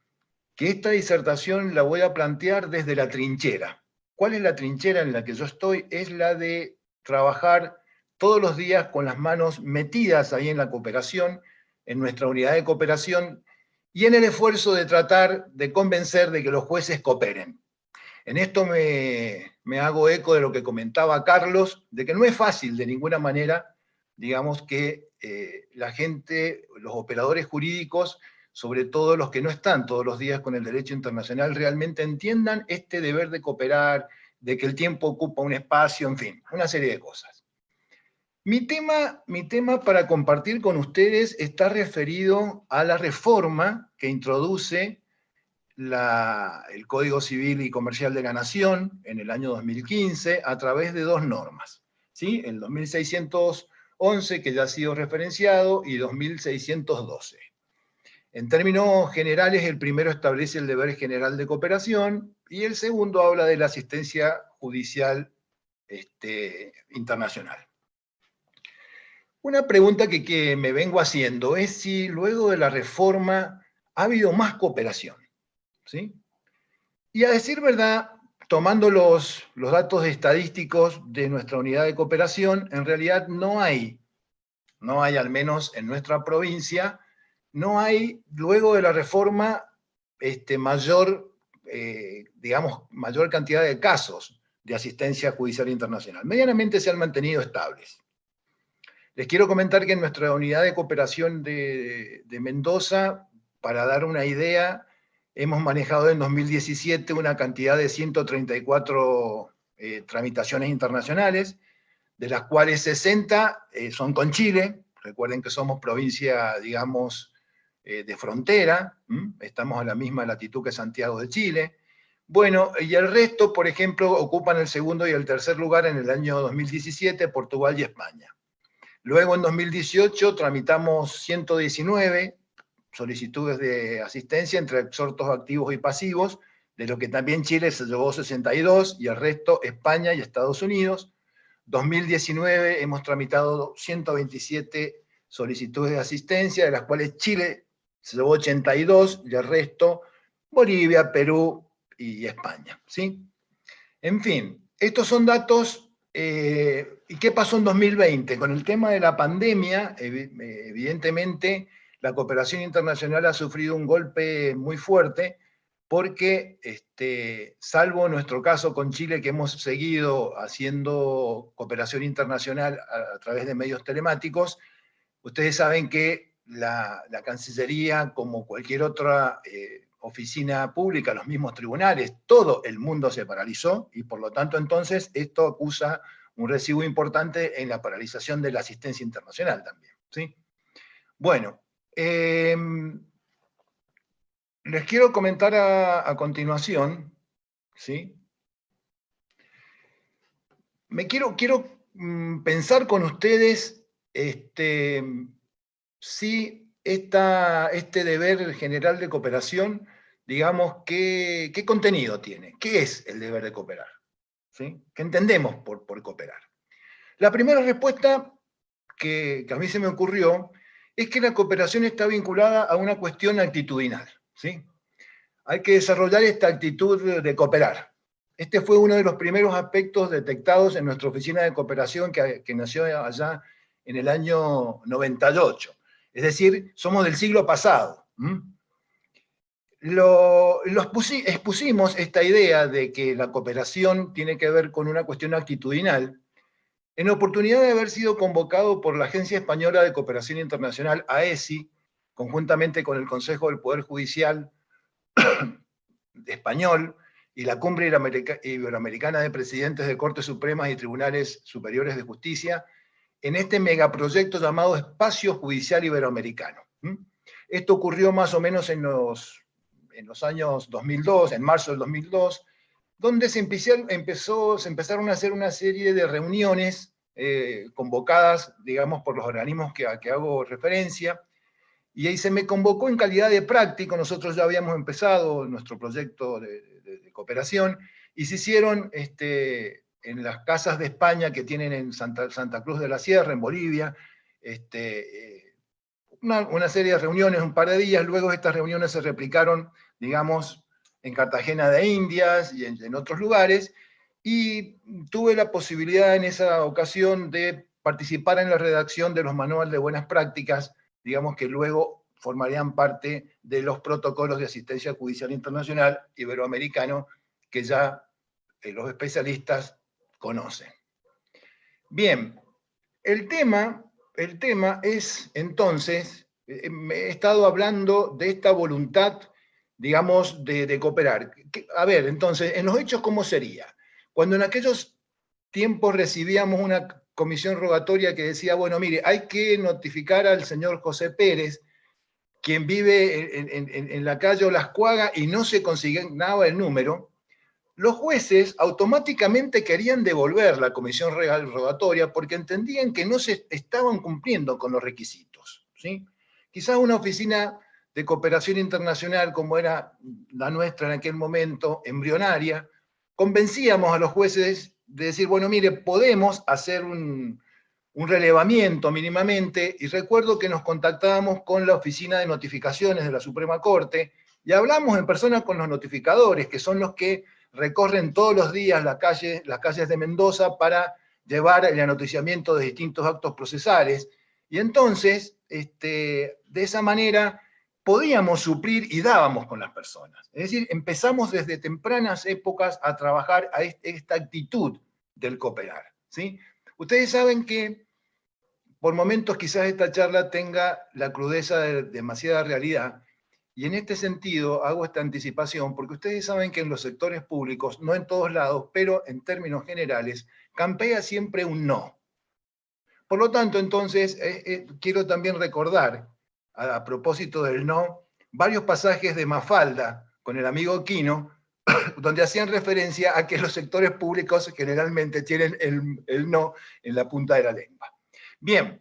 que esta disertación la voy a plantear desde la trinchera. ¿Cuál es la trinchera en la que yo estoy? Es la de trabajar todos los días con las manos metidas ahí en la cooperación, en nuestra unidad de cooperación, y en el esfuerzo de tratar de convencer de que los jueces cooperen. En esto me hago eco de lo que comentaba Carlos, de que no es fácil de ninguna manera, digamos, que la gente, los operadores jurídicos, sobre todo los que no están todos los días con el derecho internacional, realmente entiendan este deber de cooperar, de que el tiempo ocupa un espacio, en fin, una serie de cosas. Mi tema para compartir con ustedes está referido a la reforma que introduce el Código Civil y Comercial de la Nación en el año 2015 a través de dos normas, ¿sí? El 2611, que ya ha sido referenciado, y 2612. En términos generales, el primero establece el deber general de cooperación y el segundo habla de la asistencia judicial internacional. Una pregunta que me vengo haciendo es si luego de la reforma ha habido más cooperación, ¿sí? Y a decir verdad, tomando los datos estadísticos de nuestra unidad de cooperación, en realidad no hay al menos en nuestra provincia, no hay, luego de la reforma, mayor cantidad de casos de asistencia judicial internacional. Medianamente se han mantenido estables. Les quiero comentar que en nuestra unidad de cooperación de Mendoza, para dar una idea, hemos manejado en 2017 una cantidad de 134 tramitaciones internacionales, de las cuales 60 son con Chile. Recuerden que somos provincia, digamos, de frontera, estamos a la misma latitud que Santiago de Chile. Bueno, y el resto, por ejemplo, ocupan el segundo y el tercer lugar en el año 2017, Portugal y España. Luego, en 2018, tramitamos 119 solicitudes de asistencia entre exhortos activos y pasivos, de lo que también Chile se llevó 62, y el resto España y Estados Unidos. 2019 hemos tramitado 127 solicitudes de asistencia, de las cuales Chile se llevó 82, y el resto Bolivia, Perú y España, ¿sí? En fin, estos son datos. ¿Y qué pasó en 2020? Con el tema de la pandemia, evidentemente, la cooperación internacional ha sufrido un golpe muy fuerte, porque, salvo nuestro caso con Chile, que hemos seguido haciendo cooperación internacional a través de medios telemáticos, ustedes saben que la Cancillería, como cualquier otra oficina pública, los mismos tribunales, todo el mundo se paralizó, y por lo tanto entonces esto acusa un residuo importante en la paralización de la asistencia internacional también, ¿sí? Bueno, les quiero comentar a continuación, ¿sí? Quiero pensar con ustedes si este deber general de cooperación, digamos, ¿qué contenido tiene? ¿Qué es el deber de cooperar? ¿Sí? ¿Qué entendemos por cooperar? La primera respuesta que a mí se me ocurrió es que la cooperación está vinculada a una cuestión actitudinal, ¿sí? Hay que desarrollar esta actitud de cooperar. Este fue uno de los primeros aspectos detectados en nuestra oficina de cooperación que nació allá en el año 98. Es decir, somos del siglo pasado. Expusimos esta idea de que la cooperación tiene que ver con una cuestión actitudinal en oportunidad de haber sido convocado por la Agencia Española de Cooperación Internacional, AESI, conjuntamente con el Consejo del Poder Judicial español y la Cumbre Iberoamericana de Presidentes de Cortes Supremas y Tribunales Superiores de Justicia, en este megaproyecto llamado Espacio Judicial Iberoamericano. Esto ocurrió más o menos en los años 2002, en marzo del 2002, donde se empezaron a hacer una serie de reuniones convocadas, digamos, por los organismos a que hago referencia, y ahí se me convocó en calidad de práctico. Nosotros ya habíamos empezado nuestro proyecto de cooperación, y se hicieron en las casas de España que tienen en Santa Cruz de la Sierra, en Bolivia, una serie de reuniones, un par de días. Luego estas reuniones se replicaron, digamos, en Cartagena de Indias y en otros lugares, y tuve la posibilidad en esa ocasión de participar en la redacción de los manuales de buenas prácticas, digamos, que luego formarían parte de los protocolos de asistencia judicial internacional iberoamericano que ya los especialistas conocen. Bien, el tema es entonces, he estado hablando de esta voluntad, digamos, de cooperar. A ver, entonces, en los hechos, ¿cómo sería? Cuando en aquellos tiempos recibíamos una comisión rogatoria que decía, bueno, mire, hay que notificar al señor José Pérez, quien vive en la calle Olascuaga, y no se consignaba el número, los jueces automáticamente querían devolver la comisión rogatoria porque entendían que no se estaban cumpliendo con los requisitos, ¿sí? Quizás una oficina de cooperación internacional, como era la nuestra en aquel momento, embrionaria, convencíamos a los jueces de decir, bueno, mire, podemos hacer un relevamiento mínimamente, y recuerdo que nos contactábamos con la oficina de notificaciones de la Suprema Corte, y hablamos en persona con los notificadores, que son los que recorren todos los días las calles de Mendoza para llevar el anoticiamiento de distintos actos procesales. Y entonces, de esa manera, podíamos suplir y dábamos con las personas. Es decir, empezamos desde tempranas épocas a trabajar a esta actitud del cooperar, ¿sí? Ustedes saben que por momentos quizás esta charla tenga la crudeza de demasiada realidad, y en este sentido hago esta anticipación porque ustedes saben que en los sectores públicos, no en todos lados, pero en términos generales, campea siempre un no. Por lo tanto, entonces, quiero también recordar, a propósito del no, varios pasajes de Mafalda con el amigo Quino, donde hacían referencia a que los sectores públicos generalmente tienen el no en la punta de la lengua. Bien,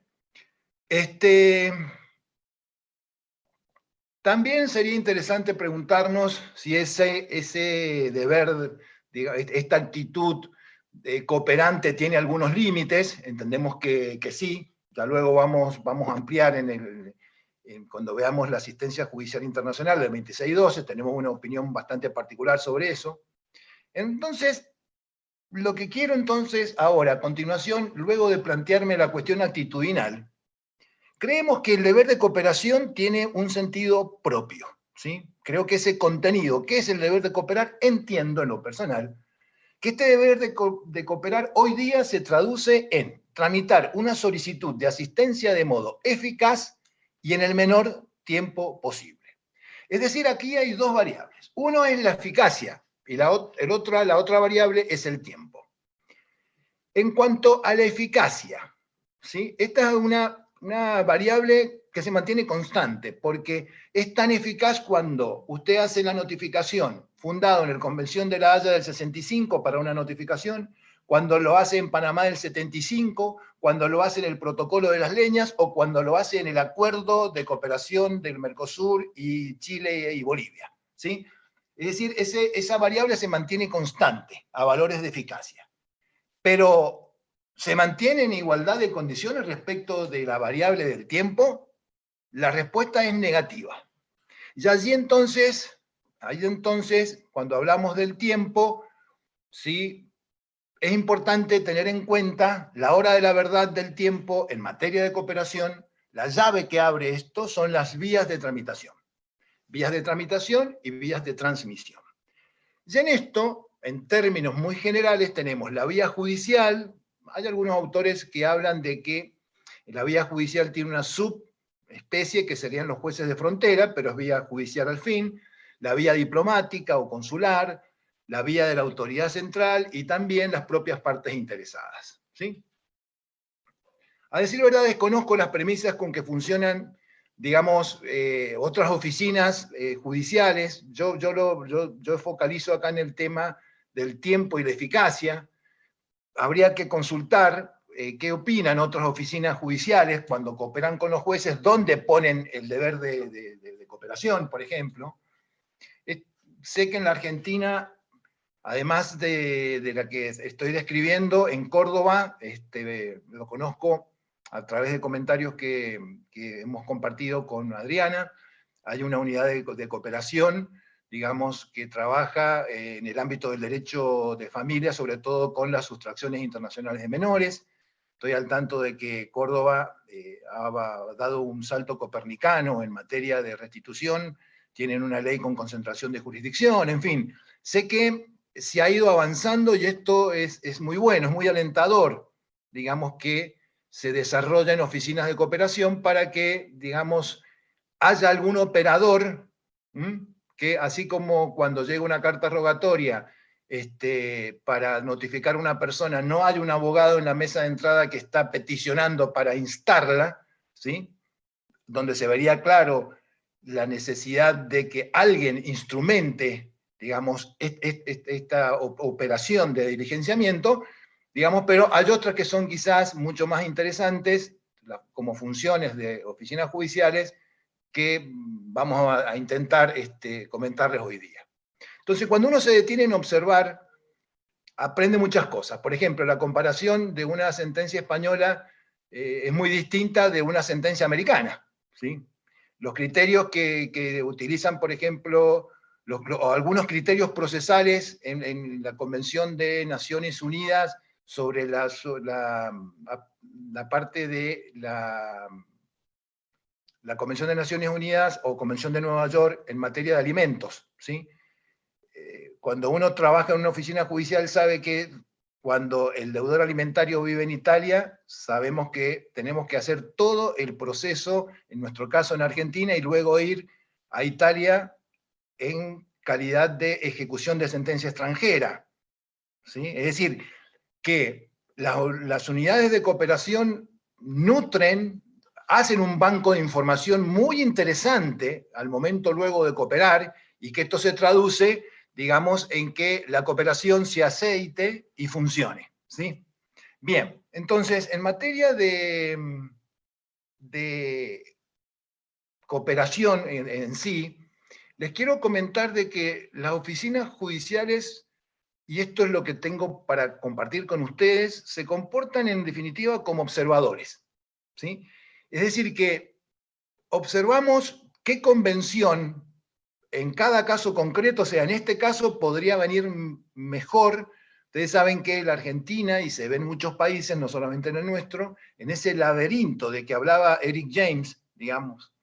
también sería interesante preguntarnos si ese deber, esta actitud cooperante tiene algunos límites. Entendemos que sí, ya luego vamos a ampliar cuando veamos la asistencia judicial internacional del 2612, tenemos una opinión bastante particular sobre eso. Entonces, lo que quiero entonces ahora, a continuación, luego de plantearme la cuestión actitudinal, creemos que el deber de cooperación tiene un sentido propio, ¿sí? Creo que ese contenido, ¿qué es el deber de cooperar? Entiendo en lo personal que este deber de cooperar hoy día se traduce en tramitar una solicitud de asistencia de modo eficaz y en el menor tiempo posible. Es decir, aquí hay dos variables. Uno es la eficacia y la otra variable es el tiempo. En cuanto a la eficacia, ¿sí? Esta es una variable que se mantiene constante, porque es tan eficaz cuando usted hace la notificación fundado en la Convención de La Haya del 65 para una notificación, cuando lo hace en Panamá del 75, cuando lo hace en el Protocolo de las Leñas, o cuando lo hace en el Acuerdo de Cooperación del Mercosur y Chile y Bolivia, ¿sí? Es decir, esa variable se mantiene constante a valores de eficacia. Pero ¿se mantiene en igualdad de condiciones respecto de la variable del tiempo? La respuesta es negativa. Y ahí entonces, cuando hablamos del tiempo, ¿sí? Es importante tener en cuenta la hora de la verdad del tiempo en materia de cooperación. La llave que abre esto son las vías de tramitación. Vías de tramitación y vías de transmisión. Y en esto, en términos muy generales, tenemos la vía judicial. Hay algunos autores que hablan de que la vía judicial tiene una subespecie que serían los jueces de frontera, pero es vía judicial al fin, la vía diplomática o consular, la vía de la autoridad central y también las propias partes interesadas, ¿sí? A decir verdad, desconozco las premisas con que funcionan, digamos, otras oficinas judiciales. Yo focalizo acá en el tema del tiempo y la eficacia. Habría que consultar qué opinan otras oficinas judiciales cuando cooperan con los jueces, dónde ponen el deber de cooperación, por ejemplo. Sé que en la Argentina, además de la que estoy describiendo, en Córdoba, lo conozco a través de comentarios que hemos compartido con Adriana. Hay una unidad de cooperación, digamos, que trabaja en el ámbito del derecho de familia, sobre todo con las sustracciones internacionales de menores. Estoy al tanto de que Córdoba ha dado un salto copernicano en materia de restitución, tienen una ley con concentración de jurisdicción, en fin. Sé que se ha ido avanzando y esto es muy bueno, es muy alentador, digamos, que se desarrollen oficinas de cooperación para que, digamos, haya algún operador que, así como cuando llega una carta rogatoria para notificar a una persona, no hay un abogado en la mesa de entrada que está peticionando para instarla, ¿sí? Donde se vería claro la necesidad de que alguien instrumente, digamos, esta operación de diligenciamiento, digamos, pero hay otras que son quizás mucho más interesantes, como funciones de oficinas judiciales, que vamos a intentar comentarles hoy día. Entonces, cuando uno se detiene en observar, aprende muchas cosas. Por ejemplo, la comparación de una sentencia española es muy distinta de una sentencia americana, ¿sí? Los criterios que utilizan, por ejemplo, algunos criterios procesales en la Convención de Naciones Unidas sobre la parte de la Convención de Naciones Unidas o Convención de Nueva York en materia de alimentos, ¿sí? Cuando uno trabaja en una oficina judicial sabe que cuando el deudor alimentario vive en Italia, sabemos que tenemos que hacer todo el proceso, en nuestro caso en Argentina, y luego ir a Italia en calidad de ejecución de sentencia extranjera, ¿sí? Es decir, que las unidades de cooperación nutren, hacen un banco de información muy interesante al momento luego de cooperar, y que esto se traduce, digamos, en que la cooperación se aceite y funcione, ¿sí? Bien, entonces, en materia de cooperación en sí, les quiero comentar de que las oficinas judiciales, y esto es lo que tengo para compartir con ustedes, se comportan en definitiva como observadores, ¿sí? Es decir, que observamos qué convención en cada caso concreto, o sea, en este caso podría venir mejor. Ustedes saben que la Argentina, y se ve en muchos países, no solamente en el nuestro, en ese laberinto de que hablaba Eric James, digamos,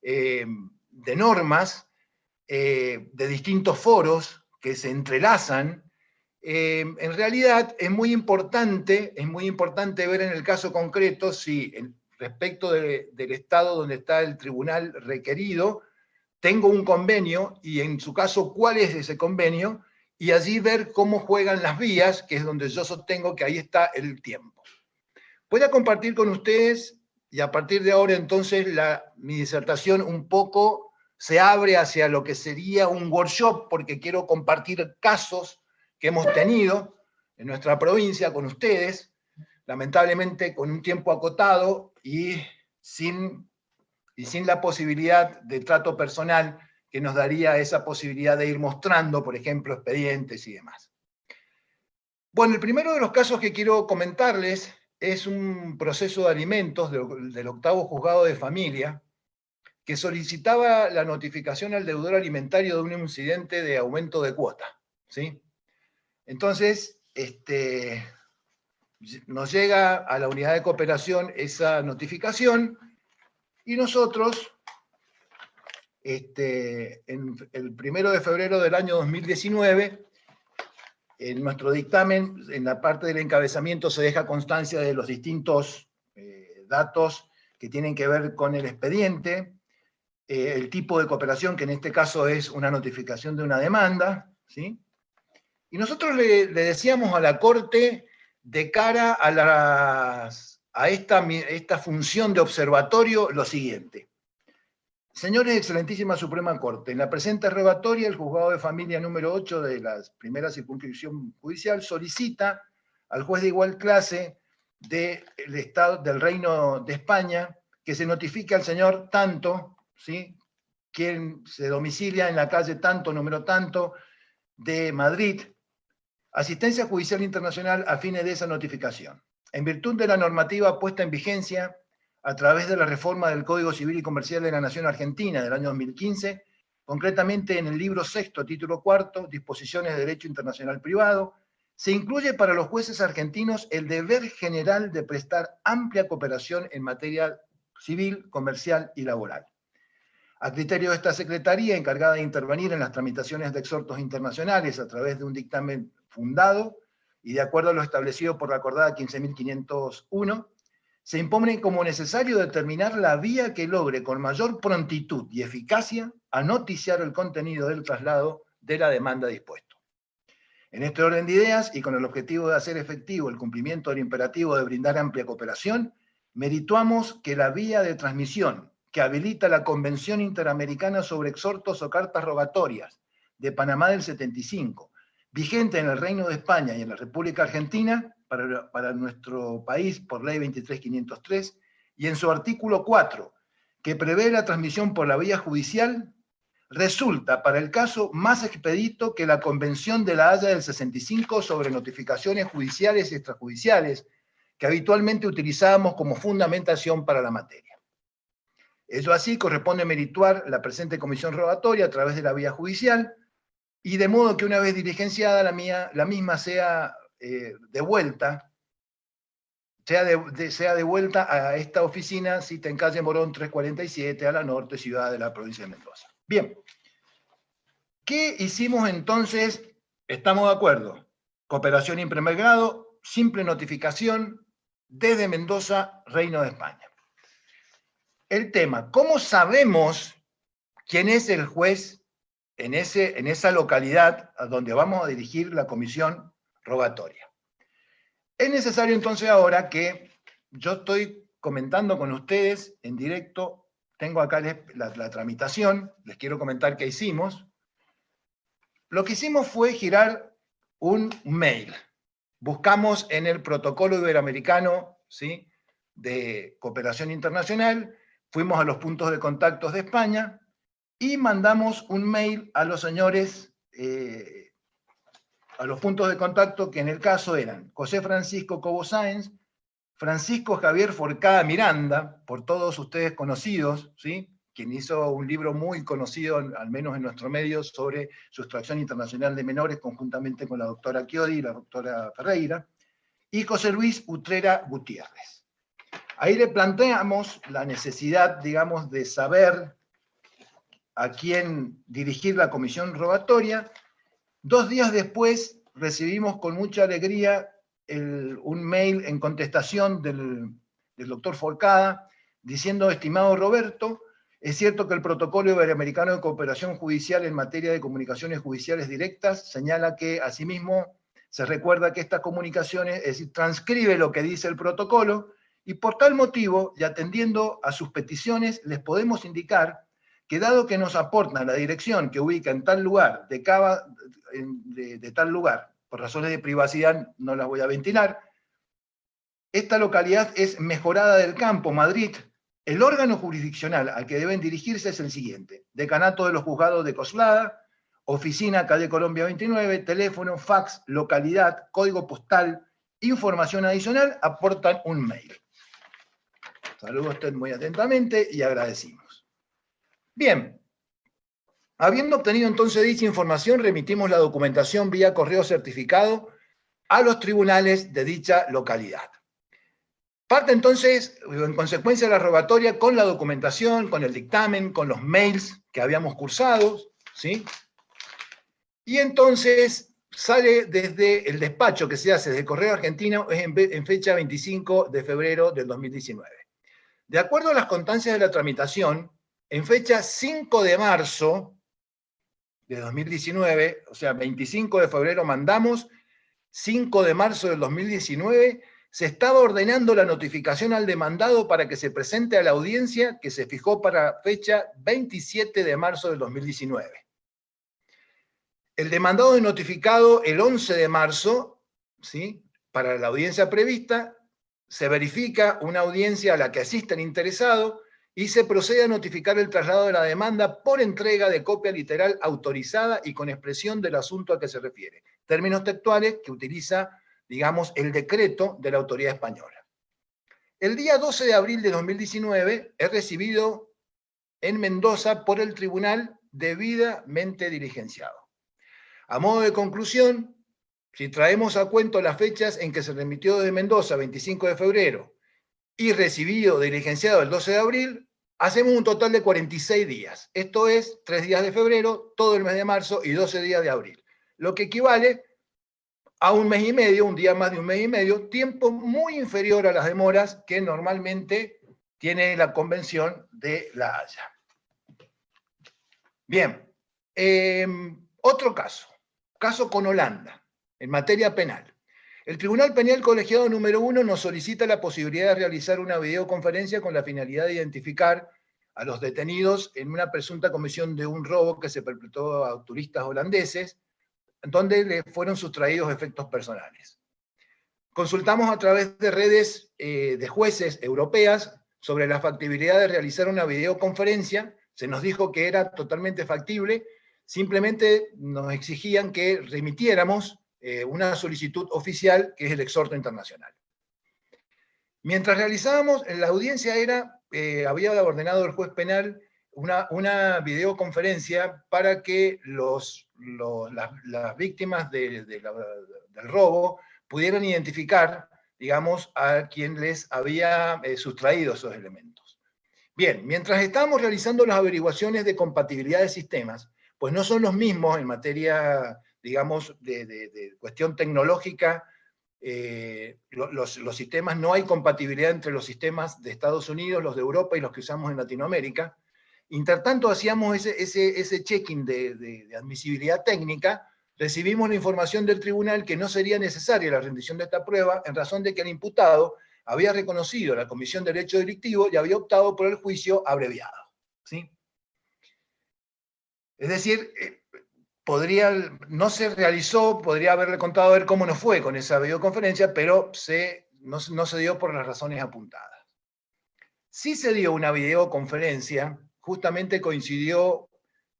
de normas, de distintos foros que se entrelazan, en realidad es muy importante ver en el caso concreto si respecto del estado donde está el tribunal requerido, tengo un convenio, y en su caso, ¿cuál es ese convenio? Y allí ver cómo juegan las vías, que es donde yo sostengo que ahí está el tiempo. Voy a compartir con ustedes, y a partir de ahora entonces mi disertación un poco se abre hacia lo que sería un workshop, porque quiero compartir casos que hemos tenido en nuestra provincia con ustedes, lamentablemente con un tiempo acotado y sin la posibilidad de trato personal que nos daría esa posibilidad de ir mostrando, por ejemplo, expedientes y demás. Bueno, el primero de los casos que quiero comentarles es un proceso de alimentos del octavo juzgado de familia que solicitaba la notificación al deudor alimentario de un incidente de aumento de cuota, ¿sí? Entonces, nos llega a la unidad de cooperación esa notificación, y nosotros, en el 1 de febrero del año 2019, en nuestro dictamen, en la parte del encabezamiento se deja constancia de los distintos datos que tienen que ver con el expediente, el tipo de cooperación, que en este caso es una notificación de una demanda, ¿sí? Y nosotros le decíamos a la Corte, de cara a esta función de observatorio, lo siguiente. Señores, Excelentísima Suprema Corte, en la presente rogatoria, el Juzgado de Familia número 8 de la primera circunscripción judicial solicita al juez de igual clase del Reino de España que se notifique al señor tanto, ¿sí?, quien se domicilia en la calle tanto, número tanto, de Madrid, asistencia judicial internacional a fines de esa notificación. En virtud de la normativa puesta en vigencia a través de la reforma del Código Civil y Comercial de la Nación Argentina del año 2015, concretamente en el libro sexto, título cuarto, Disposiciones de Derecho Internacional Privado, se incluye para los jueces argentinos el deber general de prestar amplia cooperación en materia civil, comercial y laboral. A criterio de esta Secretaría, encargada de intervenir en las tramitaciones de exhortos internacionales a través de un dictamen fundado y de acuerdo a lo establecido por la acordada 15.501, se impone como necesario determinar la vía que logre con mayor prontitud y eficacia anoticiar el contenido del traslado de la demanda dispuesto. En este orden de ideas, y con el objetivo de hacer efectivo el cumplimiento del imperativo de brindar amplia cooperación, merituamos que la vía de transmisión que habilita la Convención Interamericana sobre Exhortos o Cartas Rogatorias de Panamá del 75, vigente en el Reino de España y en la República Argentina, para nuestro país por Ley 23.503, y en su artículo 4, que prevé la transmisión por la vía judicial, resulta para el caso más expedito que la Convención de la Haya del 65 sobre notificaciones judiciales y extrajudiciales, que habitualmente utilizábamos como fundamentación para la materia. Ello así corresponde merituar la presente comisión rogatoria a través de la vía judicial, y de modo que una vez diligenciada la misma sea devuelta a esta oficina, cita en calle Morón 347, a la norte, ciudad de la provincia de Mendoza. Bien, ¿qué hicimos entonces? Estamos de acuerdo. Cooperación en primer grado, simple notificación desde Mendoza, Reino de España. El tema, ¿cómo sabemos quién es el juez en esa localidad a donde vamos a dirigir la comisión rogatoria? Es necesario entonces ahora que yo estoy comentando con ustedes en directo, tengo acá la tramitación, les quiero comentar qué hicimos. Lo que hicimos fue girar un mail. Buscamos en el protocolo iberoamericano, ¿sí?, de cooperación internacional, fuimos a los puntos de contactos de España y mandamos un mail a los señores, a los puntos de contacto que en el caso eran José Francisco Cobo Sáenz, Francisco Javier Forcada Miranda, por todos ustedes conocidos, ¿sí?, quien hizo un libro muy conocido, al menos en nuestro medio, sobre sustracción internacional de menores, conjuntamente con la doctora Chiodi y la doctora Ferreira, y José Luis Utrera Gutiérrez. Ahí le planteamos la necesidad, digamos, de saber a quién dirigir la comisión rogatoria. 2 días después recibimos con mucha alegría un mail en contestación del doctor Forcada, diciendo: estimado Roberto, es cierto que el Protocolo Iberoamericano de Cooperación Judicial en materia de comunicaciones judiciales directas señala que, asimismo, se recuerda que estas comunicaciones, es decir, transcribe lo que dice el protocolo, y por tal motivo, y atendiendo a sus peticiones, les podemos indicar que, dado que nos aportan la dirección que ubica en tal lugar, de tal lugar, por razones de privacidad no las voy a ventilar, esta localidad es Mejorada del Campo, Madrid. El órgano jurisdiccional al que deben dirigirse es el siguiente: Decanato de los Juzgados de Coslada, oficina calle Colombia 29, teléfono, fax, localidad, código postal, información adicional, aportan un mail. Saludo a usted muy atentamente y agradecimos. Bien, habiendo obtenido entonces dicha información, remitimos la documentación vía correo certificado a los tribunales de dicha localidad. Parte entonces, en consecuencia de la rogatoria, con la documentación, con el dictamen, con los mails que habíamos cursado, ¿sí? Y entonces sale desde el despacho que se hace desde Correo Argentino en fecha 25 de febrero del 2019. De acuerdo a las constancias de la tramitación, en fecha 5 de marzo de 2019, o sea, 25 de febrero mandamos, 5 de marzo del 2019, se estaba ordenando la notificación al demandado para que se presente a la audiencia que se fijó para fecha 27 de marzo del 2019. El demandado es notificado el 11 de marzo, ¿sí?, para la audiencia prevista, se verifica una audiencia a la que asista el interesado y se procede a notificar el traslado de la demanda por entrega de copia literal autorizada y con expresión del asunto a que se refiere. Términos textuales que utiliza digamos, el decreto de la autoridad española. El día 12 de abril de 2019 es recibido en Mendoza por el tribunal debidamente diligenciado. A modo de conclusión, si traemos a cuento las fechas en que se remitió de Mendoza, 25 de febrero, y recibido diligenciado el 12 de abril, hacemos un total de 46 días. Esto es 3 días de febrero, todo el mes de marzo y 12 días de abril. Lo que equivale a un mes y medio, un día más de un mes y medio, tiempo muy inferior a las demoras que normalmente tiene la Convención de La Haya. Bien, otro caso con Holanda, en materia penal. El Tribunal Penal Colegiado número 1 nos solicita la posibilidad de realizar una videoconferencia con la finalidad de identificar a los detenidos en una presunta comisión de un robo que se perpetró a turistas holandeses, donde le fueron sustraídos efectos personales. Consultamos a través de redes de jueces europeas sobre la factibilidad de realizar una videoconferencia. Se nos dijo que era totalmente factible, simplemente nos exigían que remitiéramos una solicitud oficial, que es el exhorto internacional. Mientras realizábamos, la audiencia había ordenado el juez penal una videoconferencia para que las víctimas del robo pudieran identificar, digamos, a quien les había sustraído esos elementos. Bien, mientras estábamos realizando las averiguaciones de compatibilidad de sistemas, pues no son los mismos en materia, digamos, de cuestión tecnológica. Los sistemas, no hay compatibilidad entre los sistemas de Estados Unidos, los de Europa y los que usamos en Latinoamérica. Intertanto hacíamos ese check-in de admisibilidad técnica, recibimos la información del tribunal que no sería necesaria la rendición de esta prueba en razón de que el imputado había reconocido la comisión del hecho delictivo y había optado por el juicio abreviado, ¿sí? Es decir, no se realizó, podría haberle contado a ver cómo nos fue con esa videoconferencia, pero no se dio por las razones apuntadas. Sí se dio una videoconferencia, justamente coincidió,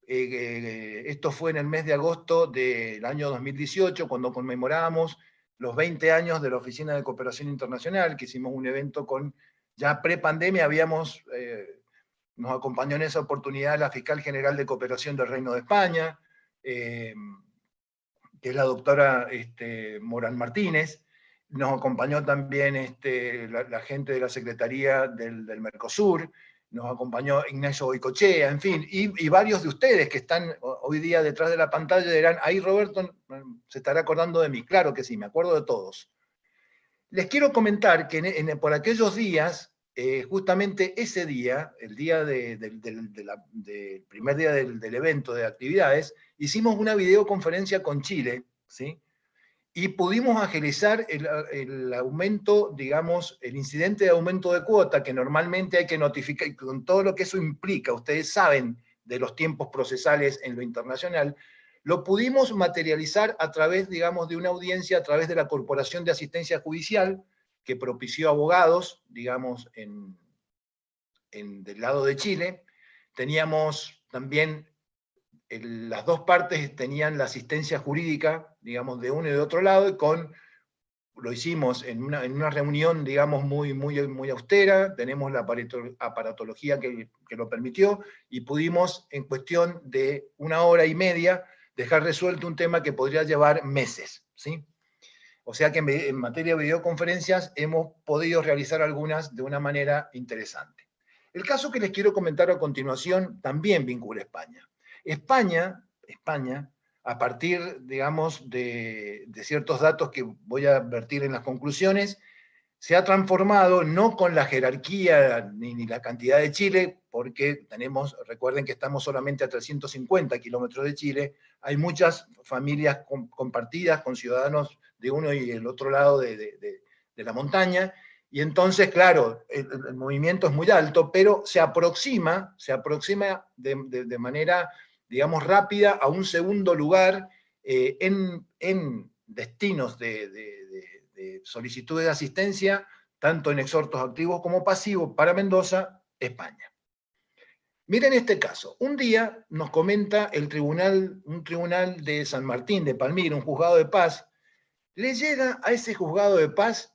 esto fue en el mes de agosto del año 2018, cuando conmemoramos los 20 años de la Oficina de Cooperación Internacional, que hicimos un evento ya pre-pandemia, nos acompañó en esa oportunidad la Fiscal General de Cooperación del Reino de España, que es la doctora Morán Martínez. Nos acompañó también la gente de la Secretaría del Mercosur, nos acompañó Ignacio Boicochea, en fin, y varios de ustedes que están hoy día detrás de la pantalla dirán, ahí Roberto se estará acordando de mí. Claro que sí, me acuerdo de todos. Les quiero comentar que por aquellos días, justamente ese día, el día del primer día del evento de actividades, hicimos una videoconferencia con Chile, ¿sí? Y pudimos agilizar el aumento, digamos, el incidente de aumento de cuota, que normalmente hay que notificar, con todo lo que eso implica, ustedes saben de los tiempos procesales en lo internacional, lo pudimos materializar a través, digamos, de una audiencia, a través de la Corporación de Asistencia Judicial, que propició abogados, digamos, del lado de Chile. Teníamos también, las dos partes tenían la asistencia jurídica, digamos, de uno y de otro lado, y lo hicimos en una reunión, digamos, muy austera. Tenemos la aparatología que lo permitió, y pudimos, en cuestión de 1 hora y media, dejar resuelto un tema que podría llevar meses, ¿sí? O sea que en materia de videoconferencias hemos podido realizar algunas de una manera interesante. El caso que les quiero comentar a continuación también vincula a España. España, a partir, digamos, de ciertos datos que voy a vertir en las conclusiones, se ha transformado, no con la jerarquía ni la cantidad de Chile, porque recuerden que estamos solamente a 350 kilómetros de Chile, hay muchas familias compartidas con ciudadanos de uno y el otro lado de la montaña, y entonces, claro, el movimiento es muy alto, pero se aproxima de manera, digamos, rápida a un segundo lugar en destinos de solicitudes de asistencia, tanto en exhortos activos como pasivos, para Mendoza, España. Miren este caso. Un día nos comenta un tribunal de San Martín, de Palmira, un juzgado de paz, le llega a ese juzgado de paz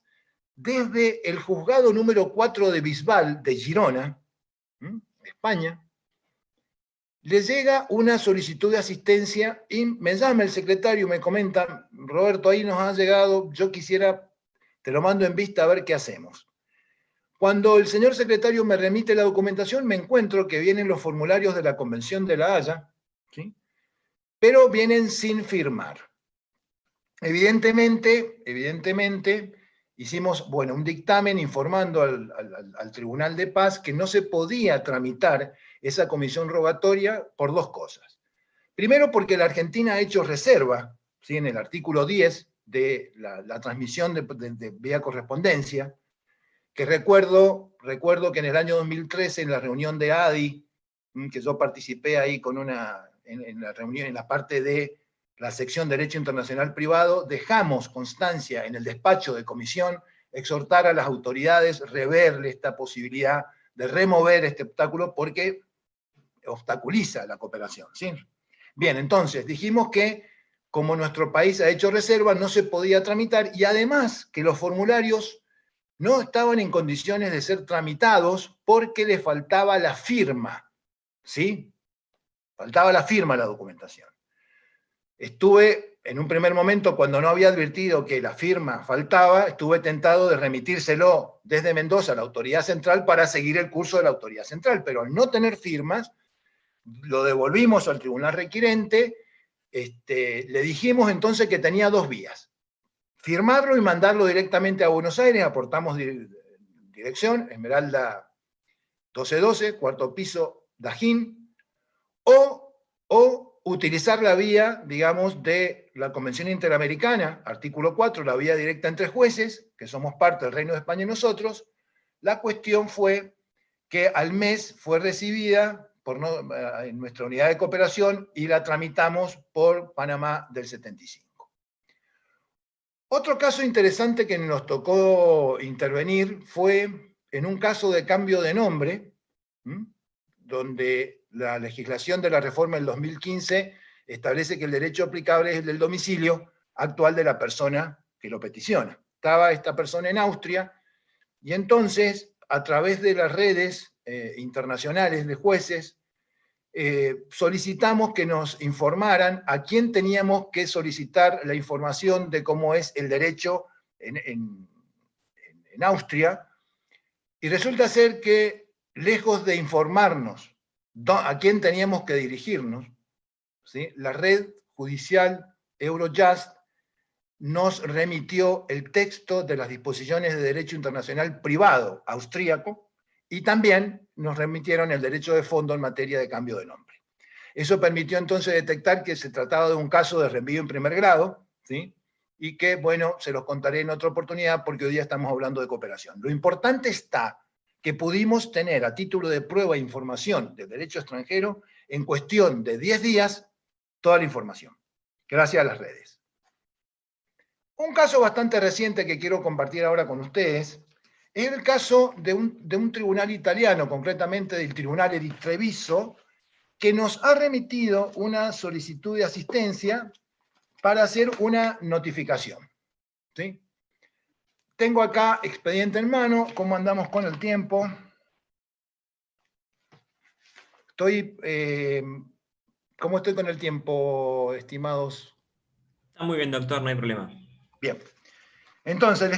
desde el juzgado número 4 de Bisbal, de Girona, España, le llega una solicitud de asistencia y me llama el secretario y me comenta, Roberto, ahí nos ha llegado, yo quisiera, te lo mando en vista a ver qué hacemos. Cuando el señor secretario me remite la documentación, me encuentro que vienen los formularios de la Convención de La Haya, ¿sí? Pero vienen sin firmar. Evidentemente, hicimos, bueno, un dictamen informando al Tribunal de Paz que no se podía tramitar esa comisión rogatoria por dos cosas. Primero, porque la Argentina ha hecho reserva, ¿sí? En el artículo 10 de la transmisión de vía correspondencia, que recuerdo que en el año 2013, en la reunión de ADI, que yo participé ahí en la reunión, en la parte de la sección Derecho Internacional Privado, dejamos constancia en el despacho de comisión, exhortar a las autoridades, reverle esta posibilidad de remover este obstáculo porque obstaculiza la cooperación, ¿sí? Bien, entonces dijimos que como nuestro país ha hecho reserva, no se podía tramitar, y además que los formularios no estaban en condiciones de ser tramitados porque le faltaba la firma, ¿sí? Faltaba la firma a la documentación. Estuve, en un primer momento, cuando no había advertido que la firma faltaba, estuve tentado de remitírselo desde Mendoza a la autoridad central para seguir el curso de la autoridad central, pero al no tener firmas, lo devolvimos al tribunal requirente, le dijimos entonces que tenía dos vías: firmarlo y mandarlo directamente a Buenos Aires, aportamos dirección, Esmeralda 1212, cuarto piso, Dajín, o utilizar la vía, digamos, de la Convención Interamericana, artículo 4, la vía directa entre jueces, que somos parte del Reino de España y nosotros. La cuestión fue que al mes fue recibida en nuestra unidad de cooperación y la tramitamos por Panamá del 75. Otro caso interesante que nos tocó intervenir fue en un caso de cambio de nombre, donde la legislación de la reforma del 2015 establece que el derecho aplicable es el del domicilio actual de la persona que lo peticiona. Estaba esta persona en Austria, y entonces, a través de las redes internacionales de jueces, solicitamos que nos informaran a quién teníamos que solicitar la información de cómo es el derecho en Austria, y resulta ser que, lejos de informarnos a quién teníamos que dirigirnos, ¿sí?, la red judicial Eurojust nos remitió el texto de las disposiciones de derecho internacional privado austríaco, y también nos remitieron el derecho de fondo en materia de cambio de nombre. Eso permitió entonces detectar que se trataba de un caso de reenvío en primer grado, ¿sí?, y que, bueno, se los contaré en otra oportunidad porque hoy día estamos hablando de cooperación. Lo importante está que pudimos tener a título de prueba e información del derecho extranjero en cuestión de 10 días toda la información, gracias a las redes. Un caso bastante reciente que quiero compartir ahora con ustedes es el caso de un tribunal italiano, concretamente del Tribunale di Treviso, que nos ha remitido una solicitud de asistencia para hacer una notificación, ¿sí? Tengo acá expediente en mano. ¿Cómo andamos con el tiempo? ¿Cómo estoy con el tiempo, estimados? Está muy bien, doctor, no hay problema. Bien. Entonces,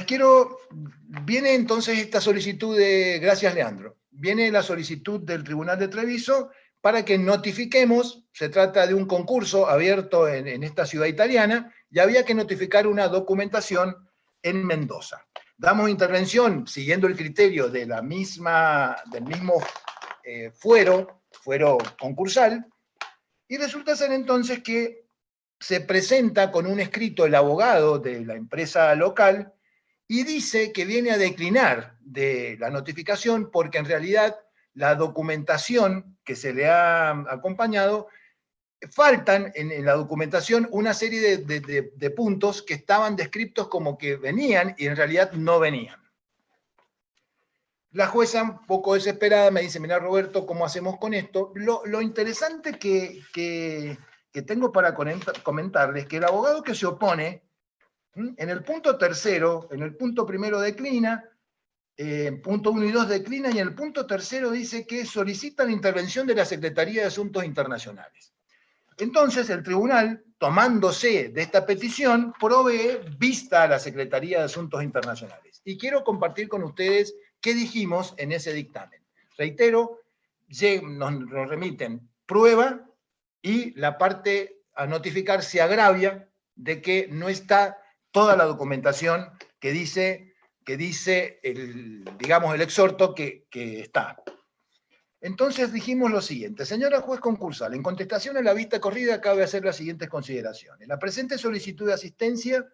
viene entonces esta solicitud gracias Leandro, viene la solicitud del Tribunal de Treviso para que notifiquemos. Se trata de un concurso abierto en esta ciudad italiana, y había que notificar una documentación en Mendoza. Damos intervención siguiendo el criterio del mismo fuero concursal, y resulta ser entonces que se presenta con un escrito el abogado de la empresa local y dice que viene a declinar de la notificación porque en realidad la documentación que se le ha acompañado, faltan en la documentación una serie de puntos que estaban descritos como que venían y en realidad no venían. La jueza, un poco desesperada, me dice: mira, Roberto, ¿cómo hacemos con esto? Lo interesante que tengo para comentarles es que el abogado que se opone En el punto tercero, en el punto primero declina, punto 1 y 2 declina, y en el punto tercero dice que solicita la intervención de la Secretaría de Asuntos Internacionales. Entonces el tribunal, tomándose de esta petición, provee vista a la Secretaría de Asuntos Internacionales. Y quiero compartir con ustedes qué dijimos en ese dictamen. Reitero, nos remiten prueba y la parte a notificar se agravia de que no está toda la documentación que dice el exhorto que está. Entonces dijimos lo siguiente: señora juez concursal, en contestación a la vista corrida cabe hacer las siguientes consideraciones. La presente solicitud de asistencia,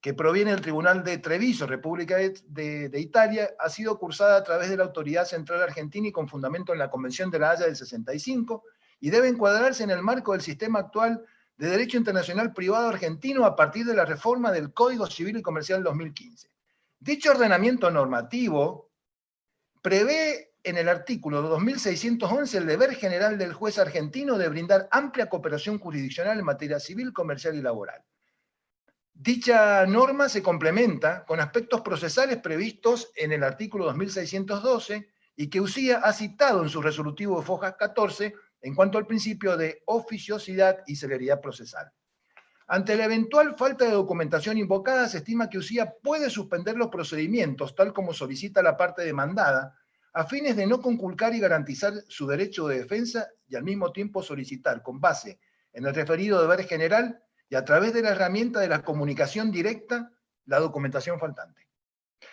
que proviene del Tribunal de Treviso, República de Italia, ha sido cursada a través de la Autoridad Central Argentina y con fundamento en la Convención de la Haya del 65, y debe encuadrarse en el marco del sistema actual de Derecho Internacional Privado Argentino a partir de la reforma del Código Civil y Comercial 2015. Dicho ordenamiento normativo prevé en el artículo 2611 el deber general del juez argentino de brindar amplia cooperación jurisdiccional en materia civil, comercial y laboral. Dicha norma se complementa con aspectos procesales previstos en el artículo 2612 y que UCIA ha citado en su resolutivo de Fojas 14 en cuanto al principio de oficiosidad y celeridad procesal. Ante la eventual falta de documentación invocada, se estima que UCIA puede suspender los procedimientos, tal como solicita la parte demandada, a fines de no conculcar y garantizar su derecho de defensa y al mismo tiempo solicitar, con base en el referido deber general y a través de la herramienta de la comunicación directa, la documentación faltante.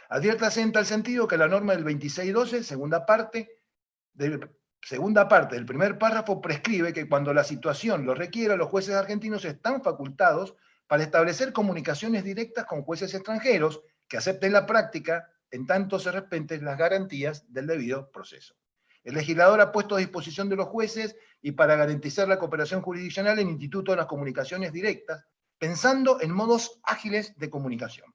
Adviértase en tal sentido que la norma del 2612, segunda parte del primer párrafo, prescribe que cuando la situación lo requiera, los jueces argentinos están facultados para establecer comunicaciones directas con jueces extranjeros que acepten la práctica en tanto se respeten las garantías del debido proceso. El legislador ha puesto a disposición de los jueces y para garantizar la cooperación jurisdiccional el Instituto de las Comunicaciones Directas, pensando en modos ágiles de comunicación.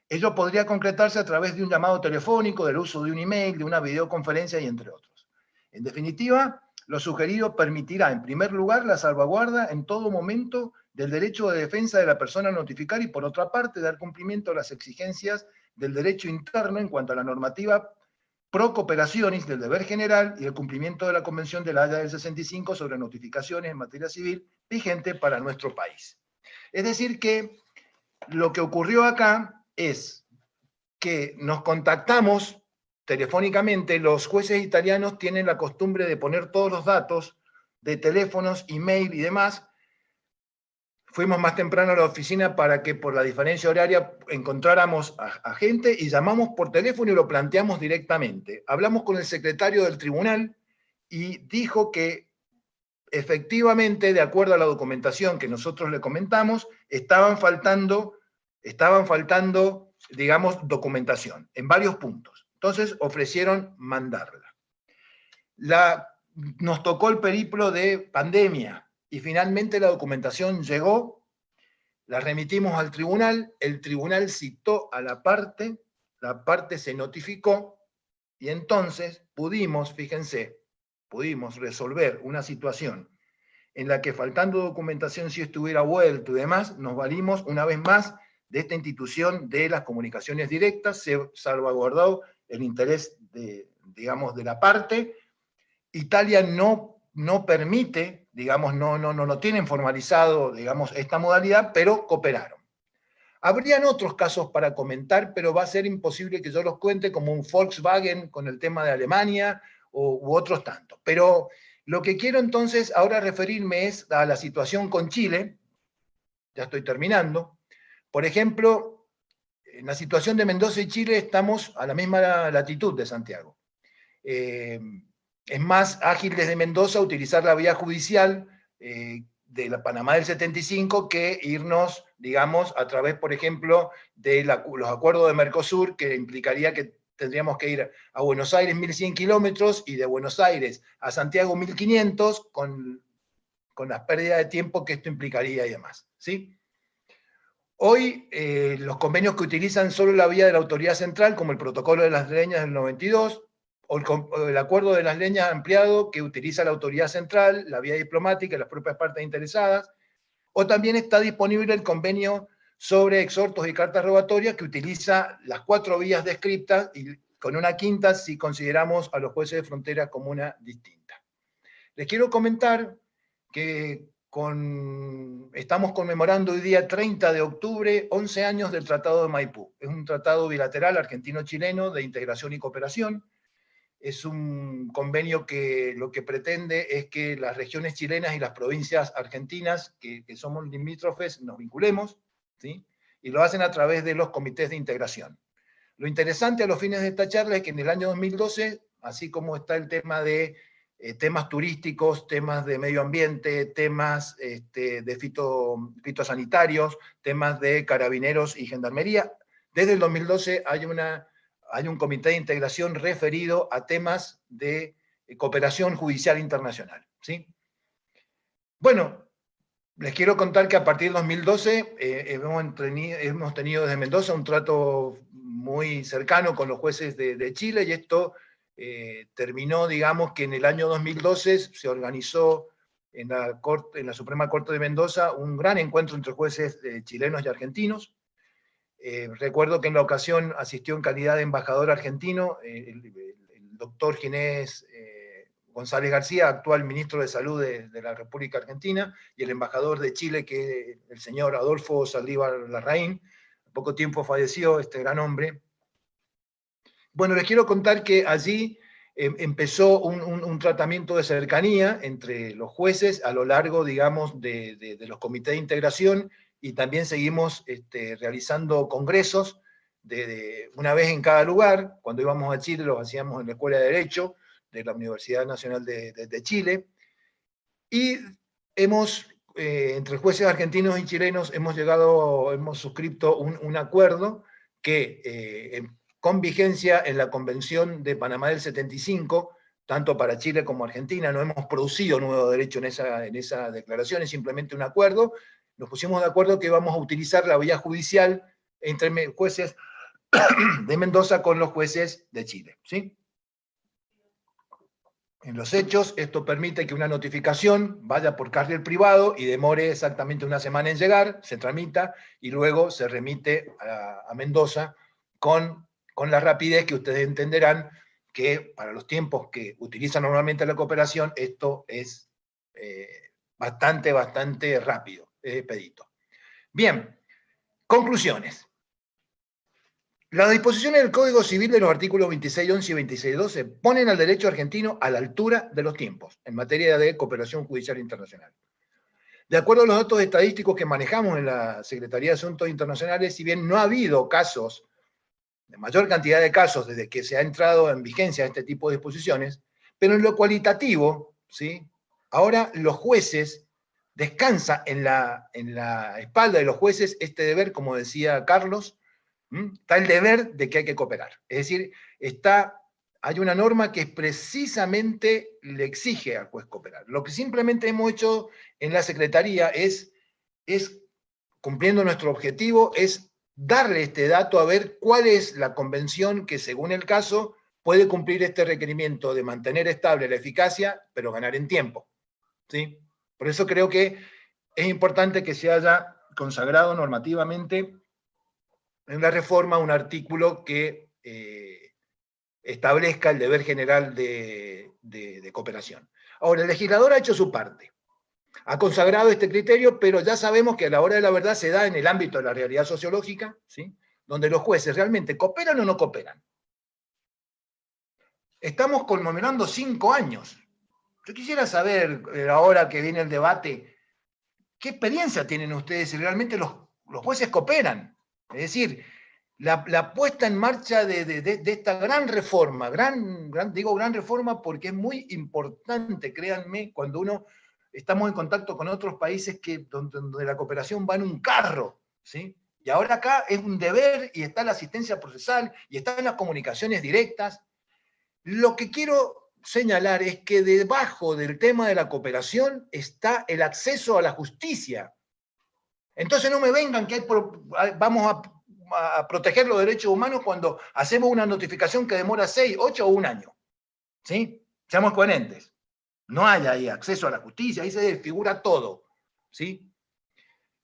Ello podría concretarse a través de un llamado telefónico, del uso de un email, de una videoconferencia y entre otros. En definitiva, lo sugerido permitirá, en primer lugar, la salvaguarda en todo momento del derecho de defensa de la persona a notificar y, por otra parte, dar cumplimiento a las exigencias del derecho interno en cuanto a la normativa pro cooperaciones del deber general y el cumplimiento de la Convención de la Haya del 65 sobre notificaciones en materia civil vigente para nuestro país. Es decir que lo que ocurrió acá es que nos contactamos telefónicamente. Los jueces italianos tienen la costumbre de poner todos los datos de teléfonos, email y demás. Fuimos más temprano a la oficina para que por la diferencia horaria encontráramos a gente y llamamos por teléfono y lo planteamos directamente. Hablamos con el secretario del tribunal y dijo que efectivamente, de acuerdo a la documentación que nosotros le comentamos, estaban faltando, digamos, documentación en varios puntos. Entonces ofrecieron mandarla. Nos tocó el periplo de pandemia. Y finalmente la documentación llegó, la remitimos al tribunal, el tribunal citó a la parte se notificó, y entonces pudimos resolver una situación en la que faltando documentación si estuviera vuelto y demás, nos valimos una vez más de esta institución de las comunicaciones directas, se salvaguardó el interés de la parte. Italia no permite, digamos, no tienen formalizado, digamos, esta modalidad, pero cooperaron. Habrían otros casos para comentar, pero va a ser imposible que yo los cuente, como un Volkswagen con el tema de Alemania u otros tantos. Pero lo que quiero entonces ahora referirme es a la situación con Chile. Ya estoy terminando. Por ejemplo, en la situación de Mendoza y Chile estamos a la misma latitud de Santiago. Es más ágil desde Mendoza utilizar la vía judicial de la Panamá del 75 que irnos, digamos, a través, por ejemplo, de los acuerdos de Mercosur, que implicaría que tendríamos que ir a Buenos Aires 1.100 kilómetros y de Buenos Aires a Santiago 1.500 con las pérdidas de tiempo que esto implicaría y demás, ¿sí? Hoy los convenios que utilizan solo la vía de la autoridad central, como el protocolo de las leñas del 92, o el acuerdo de las leñas ampliado que utiliza la autoridad central, la vía diplomática y las propias partes interesadas, o también está disponible el convenio sobre exhortos y cartas rogatorias, que utiliza las 4 vías descritas y con una quinta si consideramos a los jueces de frontera como una distinta. Les quiero comentar que estamos conmemorando hoy día 30 de octubre 11 años del Tratado de Maipú. Es un tratado bilateral argentino-chileno de integración y cooperación. Es un convenio que lo que pretende es que las regiones chilenas y las provincias argentinas, que somos limítrofes, nos vinculemos, ¿sí? Y lo hacen a través de los comités de integración. Lo interesante a los fines de esta charla es que en el año 2012, así como está el tema de temas turísticos, temas de medio ambiente, temas de fitosanitarios, temas de carabineros y gendarmería, desde el 2012 hay un comité de integración referido a temas de cooperación judicial internacional, ¿sí? Bueno, les quiero contar que a partir del 2012 hemos tenido desde Mendoza un trato muy cercano con los jueces de Chile, y esto terminó, digamos, que en el año 2012 se organizó en la Suprema Corte de Mendoza un gran encuentro entre jueces chilenos y argentinos. Recuerdo que en la ocasión asistió en calidad de embajador argentino el doctor Ginés González García, actual ministro de Salud de la República Argentina, y el embajador de Chile, que es el señor Adolfo Saldívar Larraín. En poco tiempo falleció este gran hombre. Bueno, les quiero contar que allí empezó un tratamiento de cercanía entre los jueces a lo largo, digamos, de los comités de integración, y también seguimos realizando congresos una vez en cada lugar. Cuando íbamos a Chile los hacíamos en la Escuela de Derecho de la Universidad Nacional de Chile, y entre jueces argentinos y chilenos hemos suscrito un acuerdo que con vigencia en la Convención de Panamá del 75, tanto para Chile como Argentina. No hemos producido nuevo derecho en esa declaración, es simplemente un acuerdo. Nos pusimos de acuerdo que vamos a utilizar la vía judicial entre jueces de Mendoza con los jueces de Chile, ¿sí? En los hechos, esto permite que una notificación vaya por carril privado y demore exactamente una semana en llegar, se tramita y luego se remite a Mendoza con la rapidez que ustedes entenderán que para los tiempos que utilizan normalmente la cooperación, esto es bastante rápido, expedito. Bien, conclusiones. Las disposiciones del Código Civil de los artículos 26.11 y 26.12 ponen al derecho argentino a la altura de los tiempos en materia de cooperación judicial internacional. De acuerdo a los datos estadísticos que manejamos en la Secretaría de Asuntos Internacionales, si bien no ha habido casos, de mayor cantidad de casos desde que se ha entrado en vigencia este tipo de disposiciones, pero en lo cualitativo, ¿sí? Ahora los jueces, descansa en la espalda de los jueces este deber, como decía Carlos, está el deber de que hay que cooperar. Es decir, hay una norma que precisamente le exige al juez cooperar. Lo que simplemente hemos hecho en la Secretaría es cumpliendo nuestro objetivo, es darle este dato a ver cuál es la convención que, según el caso, puede cumplir este requerimiento de mantener estable la eficacia, pero ganar en tiempo, ¿sí? Por eso creo que es importante que se haya consagrado normativamente en la reforma un artículo que establezca el deber general de cooperación. Ahora, el legislador ha hecho su parte, ha consagrado este criterio, pero ya sabemos que a la hora de la verdad se da en el ámbito de la realidad sociológica, ¿sí? Donde los jueces realmente cooperan o no cooperan. Estamos conmemorando 5 años. Yo quisiera saber, ahora que viene el debate, ¿qué experiencia tienen ustedes si realmente los jueces cooperan? Es decir, la puesta en marcha de esta gran reforma, digo gran reforma porque es muy importante, créanme, cuando estamos en contacto con otros países donde la cooperación va en un carro, ¿sí? Y ahora acá es un deber, y está la asistencia procesal, y están las comunicaciones directas. Lo que quiero señalar es que debajo del tema de la cooperación está el acceso a la justicia. Entonces no me vengan que vamos a proteger los derechos humanos cuando hacemos una notificación que demora 6, 8 o 1 año. ¿Sí? Seamos coherentes. No hay ahí acceso a la justicia, ahí se desfigura todo. ¿Sí?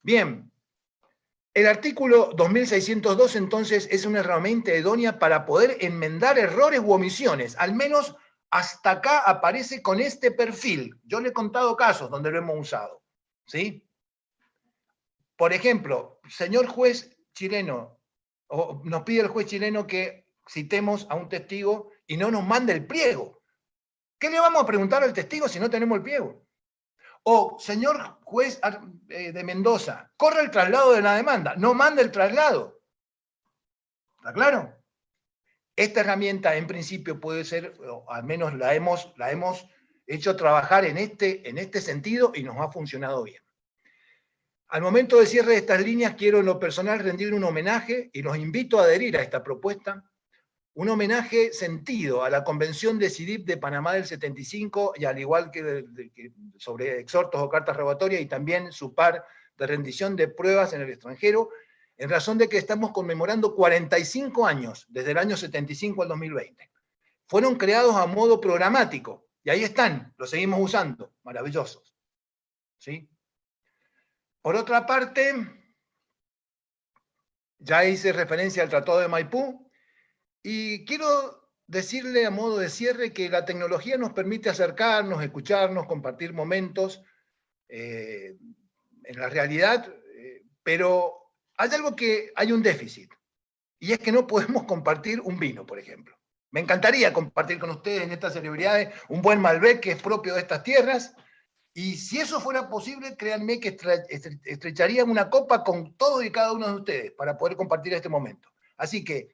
Bien. El artículo 2602 entonces es una herramienta idónea para poder enmendar errores u omisiones, al menos hasta acá aparece con este perfil. Yo le he contado casos donde lo hemos usado, ¿sí? Por ejemplo, señor juez chileno, o nos pide el juez chileno que citemos a un testigo y no nos mande el pliego. ¿Qué le vamos a preguntar al testigo si no tenemos el pliego? O, señor juez de Mendoza, corre el traslado de la demanda, no manda el traslado. ¿Está claro? Esta herramienta en principio puede ser, o al menos la hemos hecho trabajar en este sentido y nos ha funcionado bien. Al momento de cierre de estas líneas quiero en lo personal rendir un homenaje y los invito a adherir a esta propuesta. Un homenaje sentido a la Convención de CIDIP de Panamá del 75 y al igual que sobre exhortos o cartas rogatorias y también su par de rendición de pruebas en el extranjero, en razón de que estamos conmemorando 45 años desde el año 75 al 2020. Fueron creados a modo programático y ahí están, los seguimos usando, maravillosos. ¿Sí? Por otra parte, ya hice referencia al Tratado de Maipú, y quiero decirle a modo de cierre que la tecnología nos permite acercarnos, escucharnos, compartir momentos en la realidad, pero hay un déficit, y es que no podemos compartir un vino, por ejemplo. Me encantaría compartir con ustedes en estas celebridades un buen Malbec que es propio de estas tierras, y si eso fuera posible, créanme que estrecharía una copa con todos y cada uno de ustedes para poder compartir este momento. Así que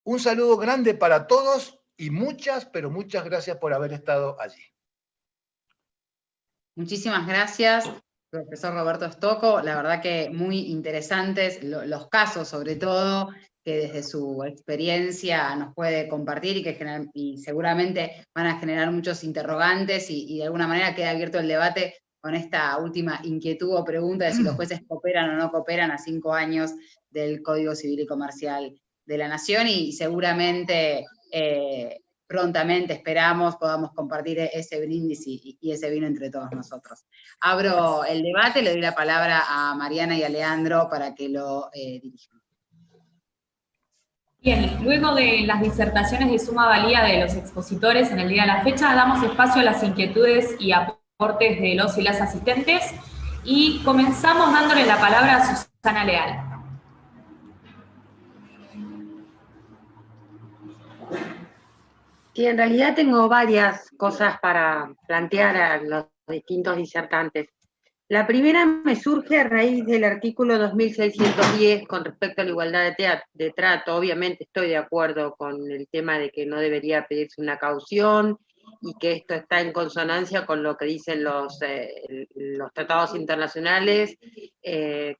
un saludo grande para todos y muchas, pero muchas gracias por haber estado allí. Muchísimas gracias, profesor Roberto Stocco. La verdad que muy interesantes los casos, sobre todo, que desde su experiencia nos puede compartir y seguramente van a generar muchos interrogantes y de alguna manera queda abierto el debate con esta última inquietud o pregunta de si los jueces cooperan o no cooperan a 5 años del Código Civil y Comercial de la Nación, y seguramente prontamente esperamos podamos compartir ese brindis y ese vino entre todos nosotros. Abro el debate, le doy la palabra a Mariana y a Leandro para que lo dirijan. Bien, luego de las disertaciones de suma valía de los expositores en el día de la fecha, damos espacio a las inquietudes y aportes de los y las asistentes, y comenzamos dándole la palabra a Susana Leal. Sí, en realidad tengo varias cosas para plantear a los distintos disertantes. La primera me surge a raíz del artículo 2610 con respecto a la igualdad de trato. Obviamente estoy de acuerdo con el tema de que no debería pedirse una caución y que esto está en consonancia con lo que dicen los tratados internacionales.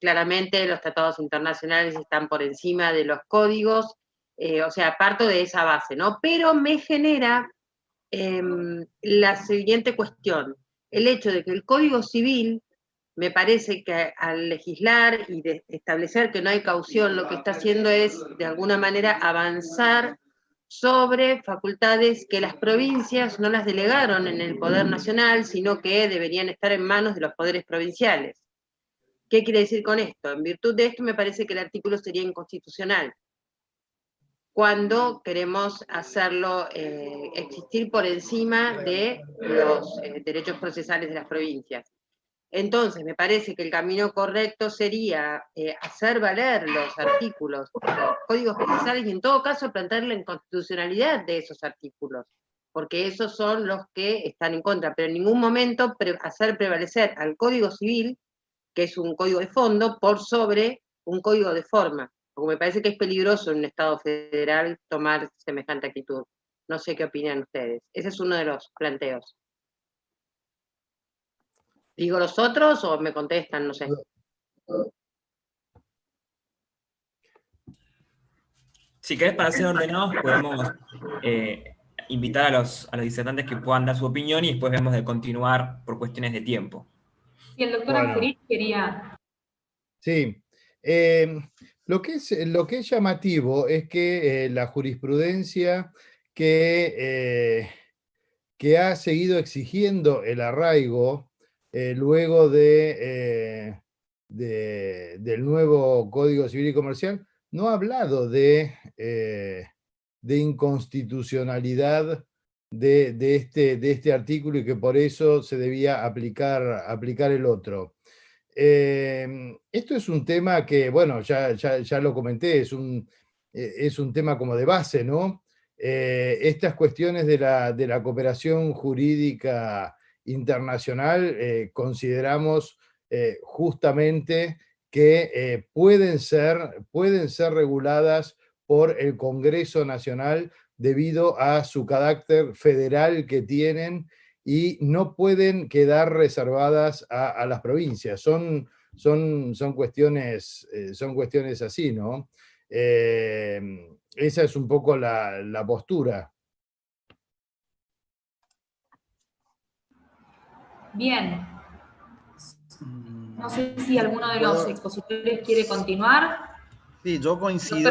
Claramente los tratados internacionales están por encima de los códigos. O sea, parto de esa base, ¿no? Pero me genera la siguiente cuestión. El hecho de que el Código Civil, me parece que al legislar y de establecer que no hay caución, lo que está haciendo es, de alguna manera, avanzar sobre facultades que las provincias no las delegaron en el Poder Nacional, sino que deberían estar en manos de los poderes provinciales. ¿Qué quiere decir con esto? En virtud de esto me parece que el artículo sería inconstitucional, cuando queremos hacerlo existir por encima de los derechos procesales de las provincias. Entonces, me parece que el camino correcto sería hacer valer los artículos, los códigos procesales, y en todo caso plantear la inconstitucionalidad de esos artículos, porque esos son los que están en contra, pero en ningún momento hacer prevalecer al Código Civil, que es un código de fondo, por sobre un código de forma. Porque me parece que es peligroso en un Estado federal tomar semejante actitud. No sé qué opinan ustedes. Ese es uno de los planteos. ¿Digo los otros o me contestan? No sé. Si querés, para ser ordenados, podemos invitar a los disertantes que puedan dar su opinión y después vemos de continuar por cuestiones de tiempo. Sí, el doctor Angelini quería... Sí. Lo que es llamativo es que la jurisprudencia que ha seguido exigiendo el arraigo luego de del nuevo Código Civil y Comercial no ha hablado de inconstitucionalidad de este artículo y que por eso se debía aplicar el otro. Esto es un tema que, bueno, ya lo comenté, es un tema como de base, ¿no? Estas cuestiones de la cooperación jurídica internacional consideramos justamente que pueden ser reguladas por el Congreso Nacional debido a su carácter federal que tienen y no pueden quedar reservadas a las provincias. Son cuestiones así, ¿no? Esa es un poco la postura. Bien. No sé si alguno de los expositores quiere continuar. Sí, yo coincido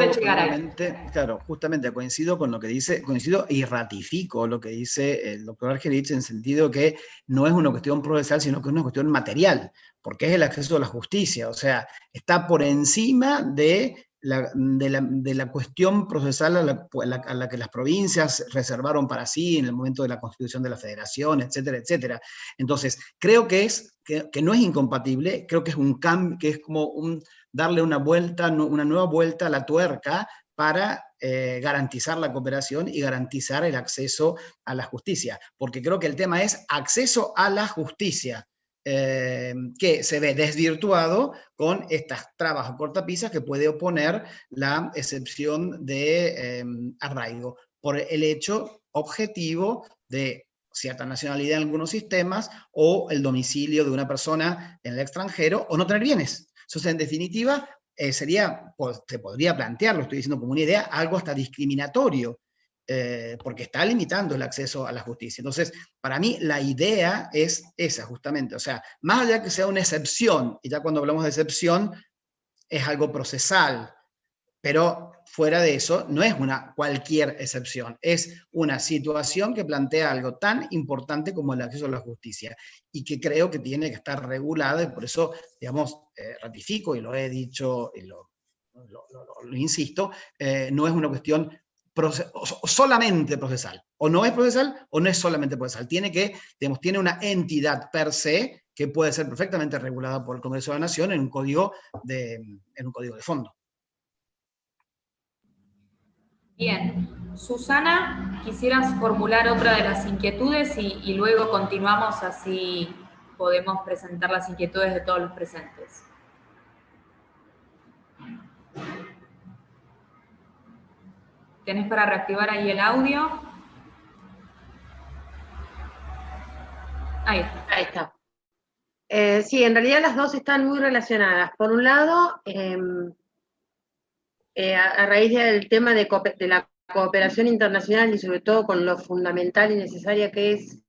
justamente coincido con lo que dice, coincido y ratifico lo que dice el doctor Argerich en el sentido que no es una cuestión procesal, sino que es una cuestión material, porque es el acceso a la justicia, o sea, está por encima de la cuestión procesal a la que las provincias reservaron para sí en el momento de la constitución de la federación, etcétera, etcétera. Entonces, creo que no es incompatible, creo que es un cambio, que es como darle una nueva vuelta a la tuerca para garantizar la cooperación y garantizar el acceso a la justicia. Porque creo que el tema es acceso a la justicia, que se ve desvirtuado con estas trabas o cortapisas que puede oponer la excepción de arraigo, por el hecho objetivo de cierta nacionalidad en algunos sistemas o el domicilio de una persona en el extranjero o no tener bienes. Entonces, en definitiva, se podría plantear, lo estoy diciendo como una idea, algo hasta discriminatorio, porque está limitando el acceso a la justicia. Entonces, para mí, la idea es esa, justamente. O sea, más allá que sea una excepción, y ya cuando hablamos de excepción, es algo procesal, pero fuera de eso, no es cualquier excepción, es una situación que plantea algo tan importante como el acceso a la justicia, y que creo que tiene que estar regulada, y por eso, digamos, ratifico, y lo he dicho, y lo insisto, no es una cuestión solamente procesal. O no es procesal, o no es solamente procesal. Tiene una entidad per se que puede ser perfectamente regulada por el Congreso de la Nación en un código de fondo. Bien. Susana, ¿quisieras formular otra de las inquietudes y luego continuamos, así podemos presentar las inquietudes de todos los presentes? ¿Tenés para reactivar ahí el audio? Ahí está. Ahí está. Sí, en realidad las dos están muy relacionadas. Por un lado, a raíz del tema de la cooperación internacional y sobre todo con lo fundamental y necesaria que es,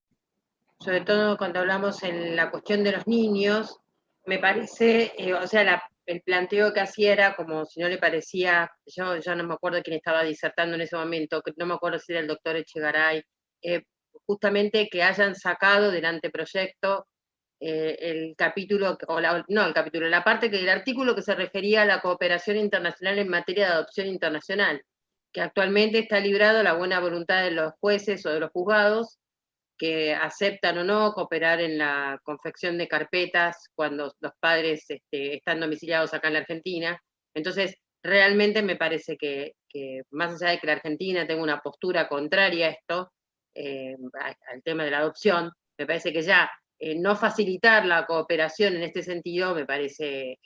sobre todo cuando hablamos en la cuestión de los niños, me parece, o sea, el planteo que hacía era como si no le parecía, yo ya no me acuerdo quién estaba disertando en ese momento, no me acuerdo si era el doctor Echegaray, justamente que hayan sacado del anteproyecto el capítulo, la parte del artículo que se refería a la cooperación internacional en materia de adopción internacional, que actualmente está librado a la buena voluntad de los jueces o de los juzgados, que aceptan o no cooperar en la confección de carpetas cuando los padres están domiciliados acá en la Argentina. Entonces, realmente me parece que más allá de que la Argentina tenga una postura contraria a esto, al tema de la adopción, me parece que ya no facilitar la cooperación en este sentido me parece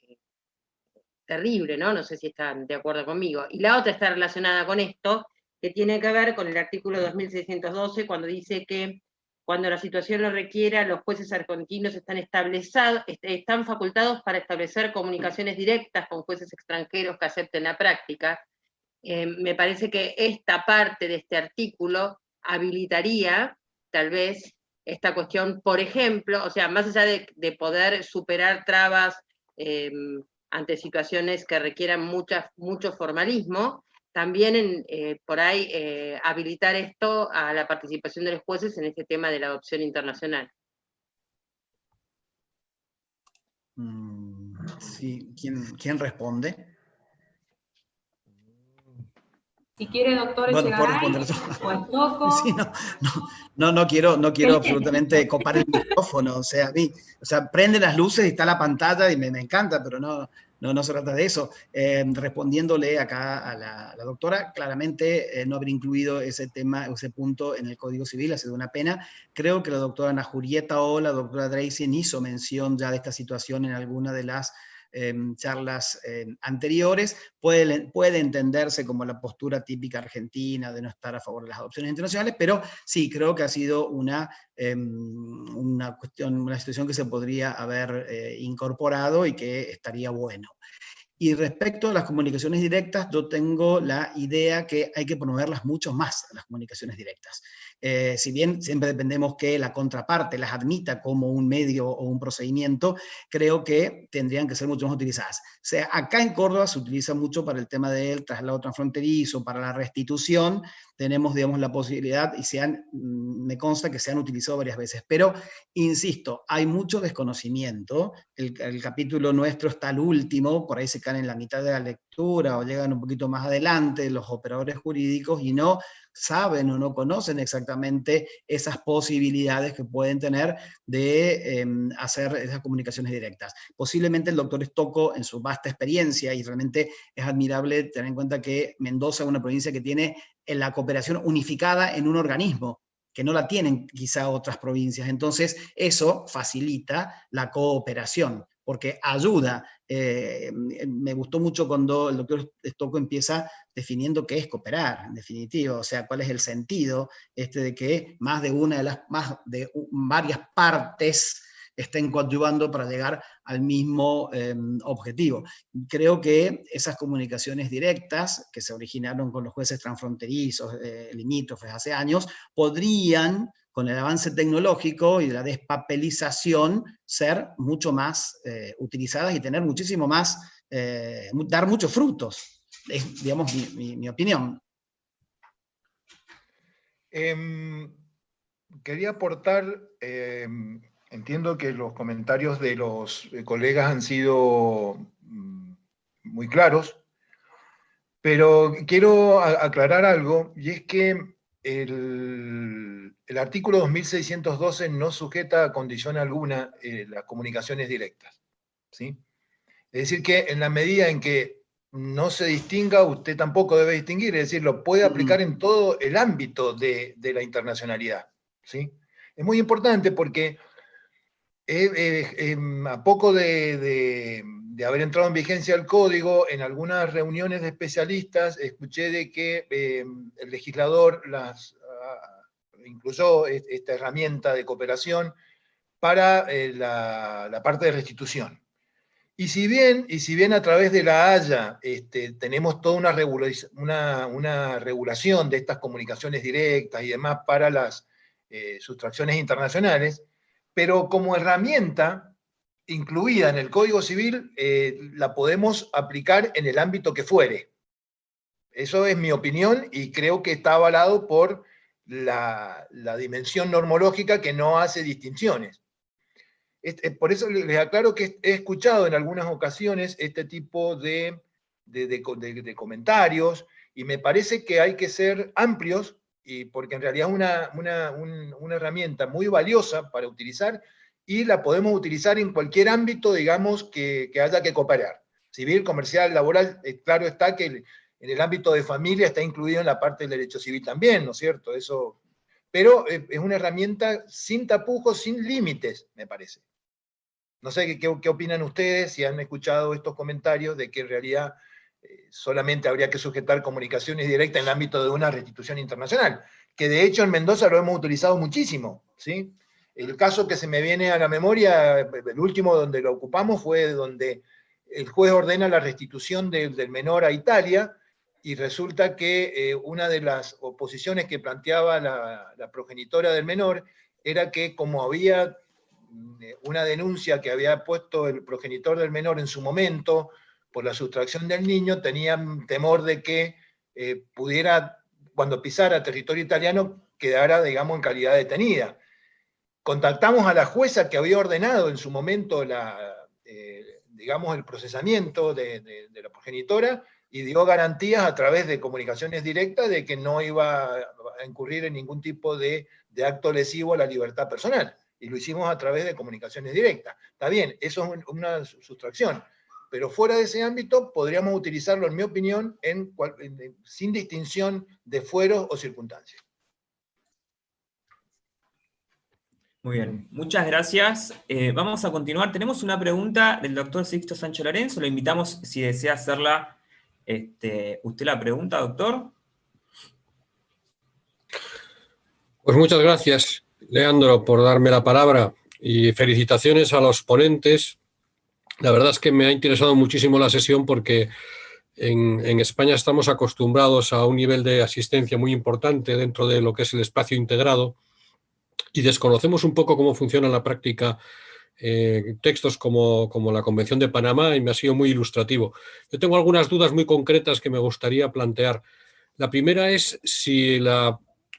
terrible, ¿no? No sé si están de acuerdo conmigo. Y la otra está relacionada con esto, que tiene que ver con el artículo 2612, cuando dice que cuando la situación lo requiera, los jueces argentinos están facultados para establecer comunicaciones directas con jueces extranjeros que acepten la práctica. Me parece que esta parte de este artículo habilitaría, tal vez, esta cuestión, por ejemplo, o sea, más allá de poder superar trabas ante situaciones que requieran mucho formalismo, también por ahí habilitar esto a la participación de los jueces en este tema de la adopción internacional. Sí, ¿quién responde? Si quiere, doctor Bueno, puedo Echegaray, responder yo. o el Toco. Sí, no quiero absolutamente copar el micrófono, o sea, prende las luces y está la pantalla y me encanta, pero no se trata de eso. Respondiéndole acá a la doctora, claramente no haber incluido ese tema, ese punto en el Código Civil ha sido una pena. Creo que la doctora Ana Julieta o la doctora Dreisen hizo mención ya de esta situación en alguna de las charlas anteriores. Puede entenderse como la postura típica argentina de no estar a favor de las adopciones internacionales, pero sí, creo que ha sido una situación que se podría haber incorporado y que estaría bueno. Y respecto a las comunicaciones directas, yo tengo la idea que hay que promoverlas mucho más, las comunicaciones directas. Si bien siempre dependemos que la contraparte las admita como un medio o un procedimiento, creo que tendrían que ser mucho más utilizadas. O sea, acá en Córdoba se utiliza mucho para el tema del traslado transfronterizo, para la restitución, tenemos, digamos, la posibilidad, y me consta que se han utilizado varias veces, pero, insisto, hay mucho desconocimiento. El capítulo nuestro está al último, por ahí se caen en la mitad de la lectura, o llegan un poquito más adelante los operadores jurídicos, y no saben o no conocen exactamente esas posibilidades que pueden tener de hacer esas comunicaciones directas. Posiblemente el doctor Stocco, en su vasta experiencia, y realmente es admirable tener en cuenta que Mendoza es una provincia que tiene la cooperación unificada en un organismo, que no la tienen quizá otras provincias. Entonces, eso facilita la cooperación, porque ayuda. Me gustó mucho cuando el doctor Stocco empieza definiendo qué es cooperar, en definitiva, o sea, cuál es el sentido de que más de varias partes estén coadyuvando para llegar al mismo objetivo. Creo que esas comunicaciones directas que se originaron con los jueces transfronterizos, limítrofes hace años, podrían, con el avance tecnológico y de la despapelización, ser mucho más utilizadas y tener muchísimo más, dar muchos frutos. Es, digamos, mi opinión. Quería aportar, entiendo que los comentarios de los colegas han sido muy claros, pero quiero aclarar algo, y es que el artículo 2612 no sujeta a condición alguna las comunicaciones directas, ¿sí? Es decir, que en la medida en que no se distinga, usted tampoco debe distinguir, es decir, lo puede aplicar en todo el ámbito de la internacionalidad, ¿sí? Es muy importante porque a poco de haber entrado en vigencia el código, en algunas reuniones de especialistas escuché de que el legislador incluyó esta herramienta de cooperación para la parte de restitución. Y si bien a través de la Haya tenemos toda una regulación de estas comunicaciones directas y demás para las sustracciones internacionales, pero como herramienta incluida en el Código Civil, la podemos aplicar en el ámbito que fuere. Eso es mi opinión y creo que está avalado por la dimensión normológica que no hace distinciones. Por eso les aclaro que he escuchado en algunas ocasiones este tipo de comentarios y me parece que hay que ser amplios porque en realidad es una herramienta muy valiosa para utilizar y la podemos utilizar en cualquier ámbito, digamos, que haya que cooperar. Civil, comercial, laboral, claro está que en el ámbito de familia está incluido en la parte del derecho civil también, ¿no es cierto? Eso, pero es una herramienta sin tapujos, sin límites, me parece. No sé qué opinan ustedes, si han escuchado estos comentarios de que en realidad solamente habría que sujetar comunicaciones directas en el ámbito de una restitución internacional, que de hecho en Mendoza lo hemos utilizado muchísimo, ¿sí? El caso que se me viene a la memoria, el último donde lo ocupamos fue donde el juez ordena la restitución del menor a Italia y resulta que una de las oposiciones que planteaba la progenitora del menor era que como había una denuncia que había puesto el progenitor del menor en su momento por la sustracción del niño, tenían temor de que pudiera, cuando pisara territorio italiano, quedara, digamos, en calidad detenida. Contactamos a la jueza que había ordenado en su momento digamos, el procesamiento de la progenitora y dio garantías a través de comunicaciones directas de que no iba a incurrir en ningún tipo de acto lesivo a la libertad personal. Y lo hicimos a través de comunicaciones directas. Está bien, eso es una sustracción, pero fuera de ese ámbito podríamos utilizarlo, en mi opinión, sin distinción de fueros o circunstancias. Muy bien, muchas gracias. Vamos a continuar. Tenemos una pregunta del doctor Sixto Sánchez Lorenzo. Lo invitamos si desea hacerla usted la pregunta, doctor. Pues muchas gracias, Leandro, por darme la palabra y felicitaciones a los ponentes. La verdad es que me ha interesado muchísimo la sesión porque en España estamos acostumbrados a un nivel de asistencia muy importante dentro de lo que es el espacio integrado y desconocemos un poco cómo funciona en la práctica textos como la Convención de Panamá, y me ha sido muy ilustrativo. Yo tengo algunas dudas muy concretas que me gustaría plantear. La primera es si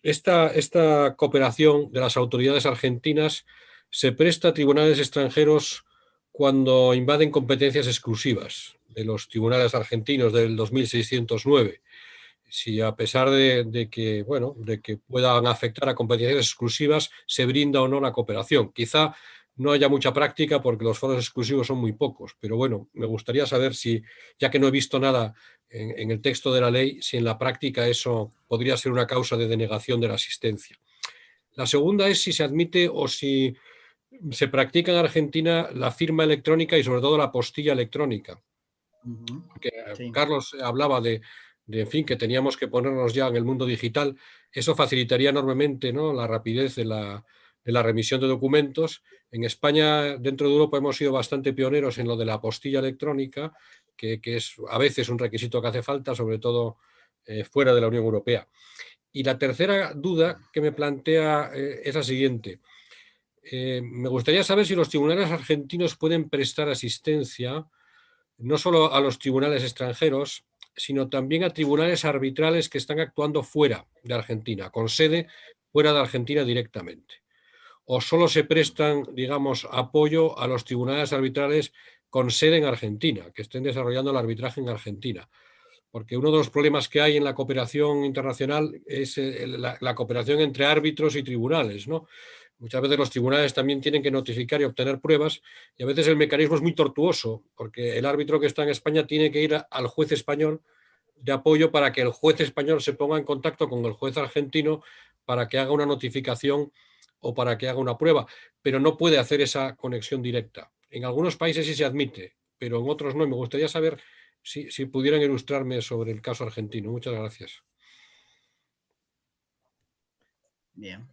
esta cooperación de las autoridades argentinas se presta a tribunales extranjeros cuando invaden competencias exclusivas de los tribunales argentinos del 2609. Si a pesar de que puedan afectar a competencias exclusivas, se brinda o no la cooperación. Quizá no haya mucha práctica porque los foros exclusivos son muy pocos, pero bueno, me gustaría saber si, ya que no he visto nada en el texto de la ley, si en la práctica eso podría ser una causa de denegación de la asistencia. La segunda es si se admite o si se practica en Argentina la firma electrónica y sobre todo la apostilla electrónica. Porque Sí. Carlos hablaba de, en fin, que teníamos que ponernos ya en el mundo digital. Eso facilitaría enormemente, ¿no?, la rapidez de la remisión de documentos. En España, dentro de Europa, hemos sido bastante pioneros en lo de la apostilla electrónica, que es a veces un requisito que hace falta, sobre todo fuera de la Unión Europea. Y la tercera duda que me plantea es la siguiente. Me gustaría saber si los tribunales argentinos pueden prestar asistencia no solo a los tribunales extranjeros, sino también a tribunales arbitrales que están actuando fuera de Argentina, con sede fuera de Argentina directamente. O solo se prestan, digamos, apoyo a los tribunales arbitrales con sede en Argentina, que estén desarrollando el arbitraje en Argentina. Porque uno de los problemas que hay en la cooperación internacional es la cooperación entre árbitros y tribunales, ¿no? Muchas veces los tribunales también tienen que notificar y obtener pruebas, y a veces el mecanismo es muy tortuoso, porque el árbitro que está en España tiene que ir al juez español de apoyo para que el juez español se ponga en contacto con el juez argentino para que haga una notificación o para que haga una prueba, pero no puede hacer esa conexión directa. En algunos países sí se admite, pero en otros no. Me gustaría saber si pudieran ilustrarme sobre el caso argentino. Muchas gracias. Bien.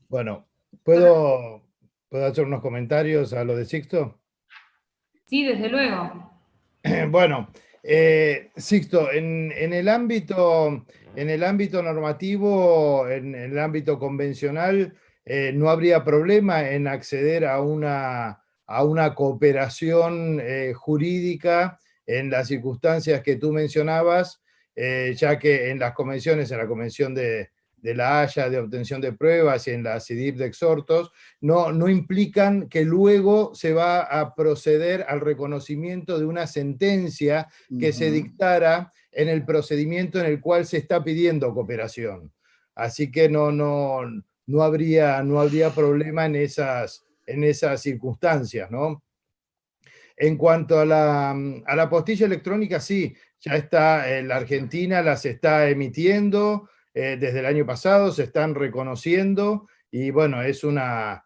Bueno, ¿puedo hacer unos comentarios a lo de Sixto? Sí, desde luego. Bueno, Sixto, en el ámbito normativo, en el ámbito convencional, no habría problema en acceder a una cooperación jurídica en las circunstancias que tú mencionabas, ya que en las convenciones, en la Convención de la Haya de obtención de pruebas y en la CIDIP de exhortos, no implican que luego se va a proceder al reconocimiento de una sentencia que se dictara en el procedimiento en el cual se está pidiendo cooperación. Así que no habría problema en esas circunstancias, ¿no? En cuanto a la apostilla electrónica, sí, ya está, la Argentina las está emitiendo, desde el año pasado se están reconociendo y bueno, es una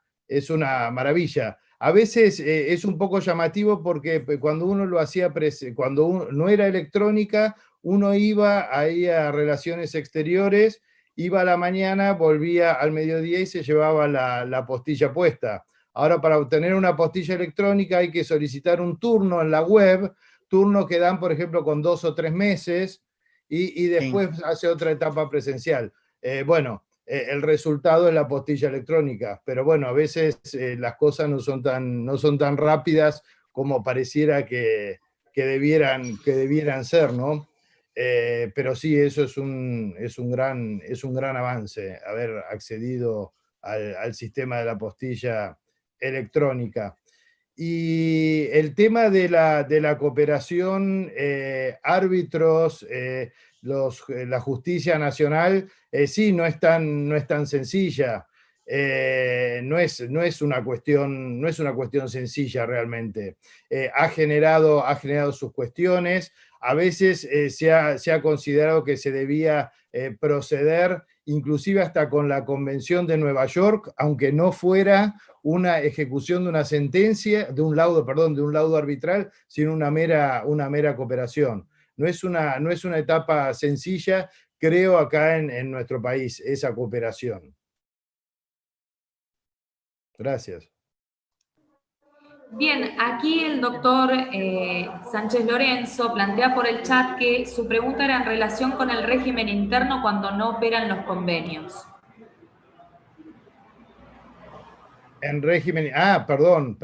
maravilla. A veces es un poco llamativo porque cuando uno lo hacía, cuando no era electrónica, uno iba ahí a Relaciones Exteriores, iba a la mañana, volvía al mediodía y se llevaba la apostilla puesta. Ahora, para obtener una apostilla electrónica hay que solicitar un turno en la web, turno que dan, por ejemplo, con 2 o 3 meses, y después hace otra etapa presencial. El resultado es la apostilla electrónica, pero bueno, a veces las cosas no son tan rápidas como pareciera que debieran ser, ¿no? Pero sí, eso es un gran avance, haber accedido al sistema de la apostilla electrónica. Y el tema de la cooperación, árbitros, la justicia nacional, sí, no es tan sencilla. No es una cuestión sencilla realmente. Ha generado sus cuestiones. A veces se ha considerado que se debía proceder inclusive hasta con la Convención de Nueva York, aunque no fuera una ejecución de una sentencia, de un laudo arbitral, sino una mera cooperación. No es una etapa sencilla, creo, acá en nuestro país, esa cooperación. Gracias. Bien, aquí el doctor Sánchez Lorenzo plantea por el chat que su pregunta era en relación con el régimen interno cuando no operan los convenios. En régimen, perdón,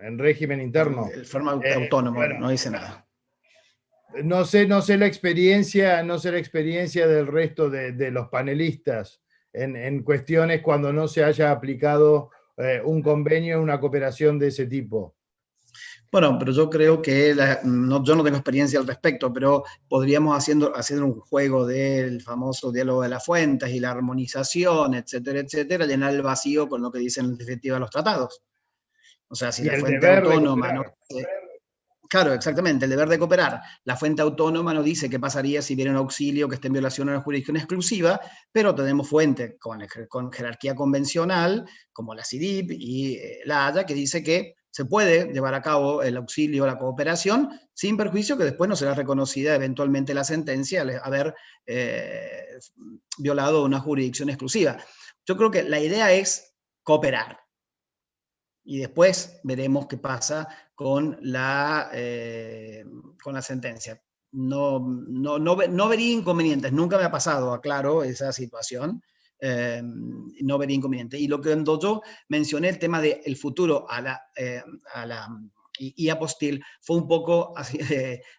en régimen interno. El forma autónomo, bueno, no dice nada. No sé la experiencia del resto de los panelistas en cuestiones cuando no se haya aplicado un convenio, una cooperación de ese tipo. Bueno, pero yo creo que, yo no tengo experiencia al respecto, pero podríamos hacer un juego del famoso diálogo de las fuentes y la armonización, etcétera, llenar el vacío con lo que dicen en definitiva los tratados. O sea, si la fuente autónoma no... Claro, exactamente, el deber de cooperar. La fuente autónoma no dice qué pasaría si viene un auxilio que esté en violación a la jurisdicción exclusiva, pero tenemos fuentes con jerarquía convencional, como la CIDIP y la Haya, que dice que se puede llevar a cabo el auxilio a la cooperación sin perjuicio que después no será reconocida eventualmente la sentencia al haber violado una jurisdicción exclusiva. Yo creo que la idea es cooperar. Y después veremos qué pasa con la sentencia. No vería inconvenientes, nunca me ha pasado, aclaro, esa situación. No vería inconveniente. Y lo que yo mencioné, el tema del futuro a la apóstil, fue un poco así,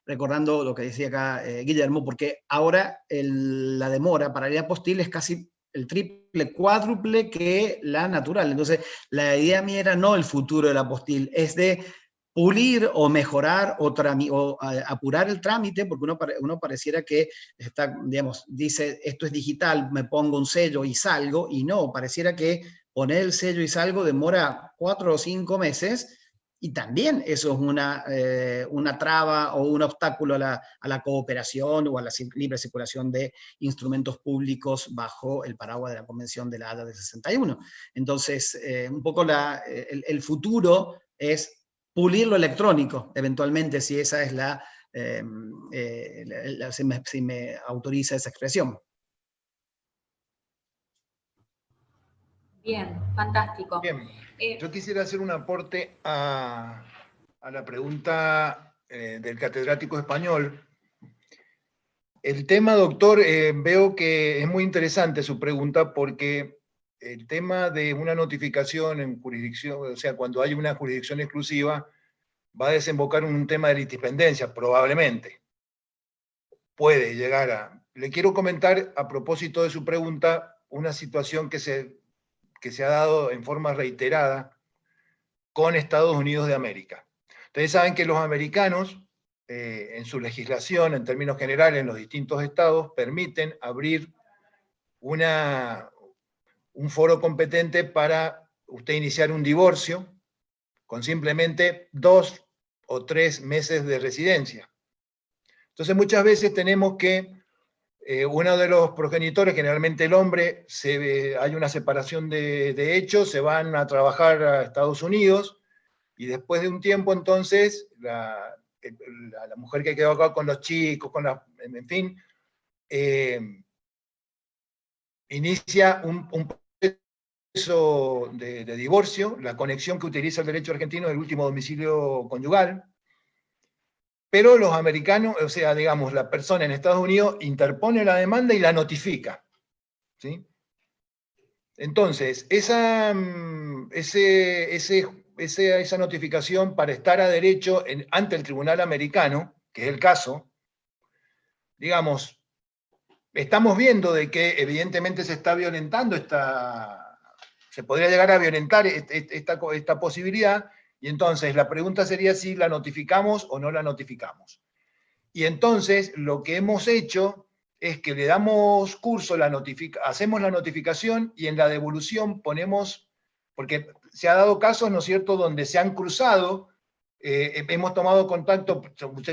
recordando lo que decía acá Guillermo, porque ahora la demora para la apóstil es casi el triple, cuádruple que la natural. Entonces, la idea mía era no el futuro del apostil, es de pulir o mejorar o apurar el trámite, porque uno pareciera que está, digamos, dice, esto es digital, me pongo un sello y salgo, y no, pareciera que poner el sello y salgo demora 4 o 5 meses, y también eso es una traba o un obstáculo a la cooperación o a la libre circulación de instrumentos públicos bajo el paraguas de la Convención de la Haya de 61. Entonces, un poco el futuro es pulir lo electrónico, eventualmente, si esa es si me autoriza esa expresión. Bien, fantástico. Bien. Yo quisiera hacer un aporte a la pregunta del catedrático español. El tema, doctor, veo que es muy interesante su pregunta porque el tema de una notificación en jurisdicción, o sea, cuando hay una jurisdicción exclusiva, va a desembocar en un tema de litipendencia, probablemente. Puede llegar a... Le quiero comentar, a propósito de su pregunta, una situación que se ha dado en forma reiterada con Estados Unidos de América. Ustedes saben que los americanos, en su legislación, en términos generales, en los distintos estados, permiten abrir un foro competente para usted iniciar un divorcio con simplemente 2 o 3 meses de residencia. Entonces muchas veces tenemos que uno de los progenitores, generalmente el hombre, hay una separación de hechos, se van a trabajar a Estados Unidos, y después de un tiempo entonces, la mujer que quedó acá con los chicos, en fin, inicia un proceso de divorcio, la conexión que utiliza el derecho argentino del último domicilio conyugal, pero los americanos, o sea, digamos, la persona en Estados Unidos interpone la demanda y la notifica, ¿sí? Entonces, esa notificación para estar a derecho ante el tribunal americano, que es el caso, digamos, estamos viendo de que evidentemente se está violentando se podría llegar a violentar esta posibilidad, y entonces la pregunta sería si la notificamos o no la notificamos. Y entonces lo que hemos hecho es que le damos curso, hacemos la notificación y en la devolución ponemos, porque se ha dado casos, ¿no es cierto?, donde se han cruzado, hemos tomado contacto,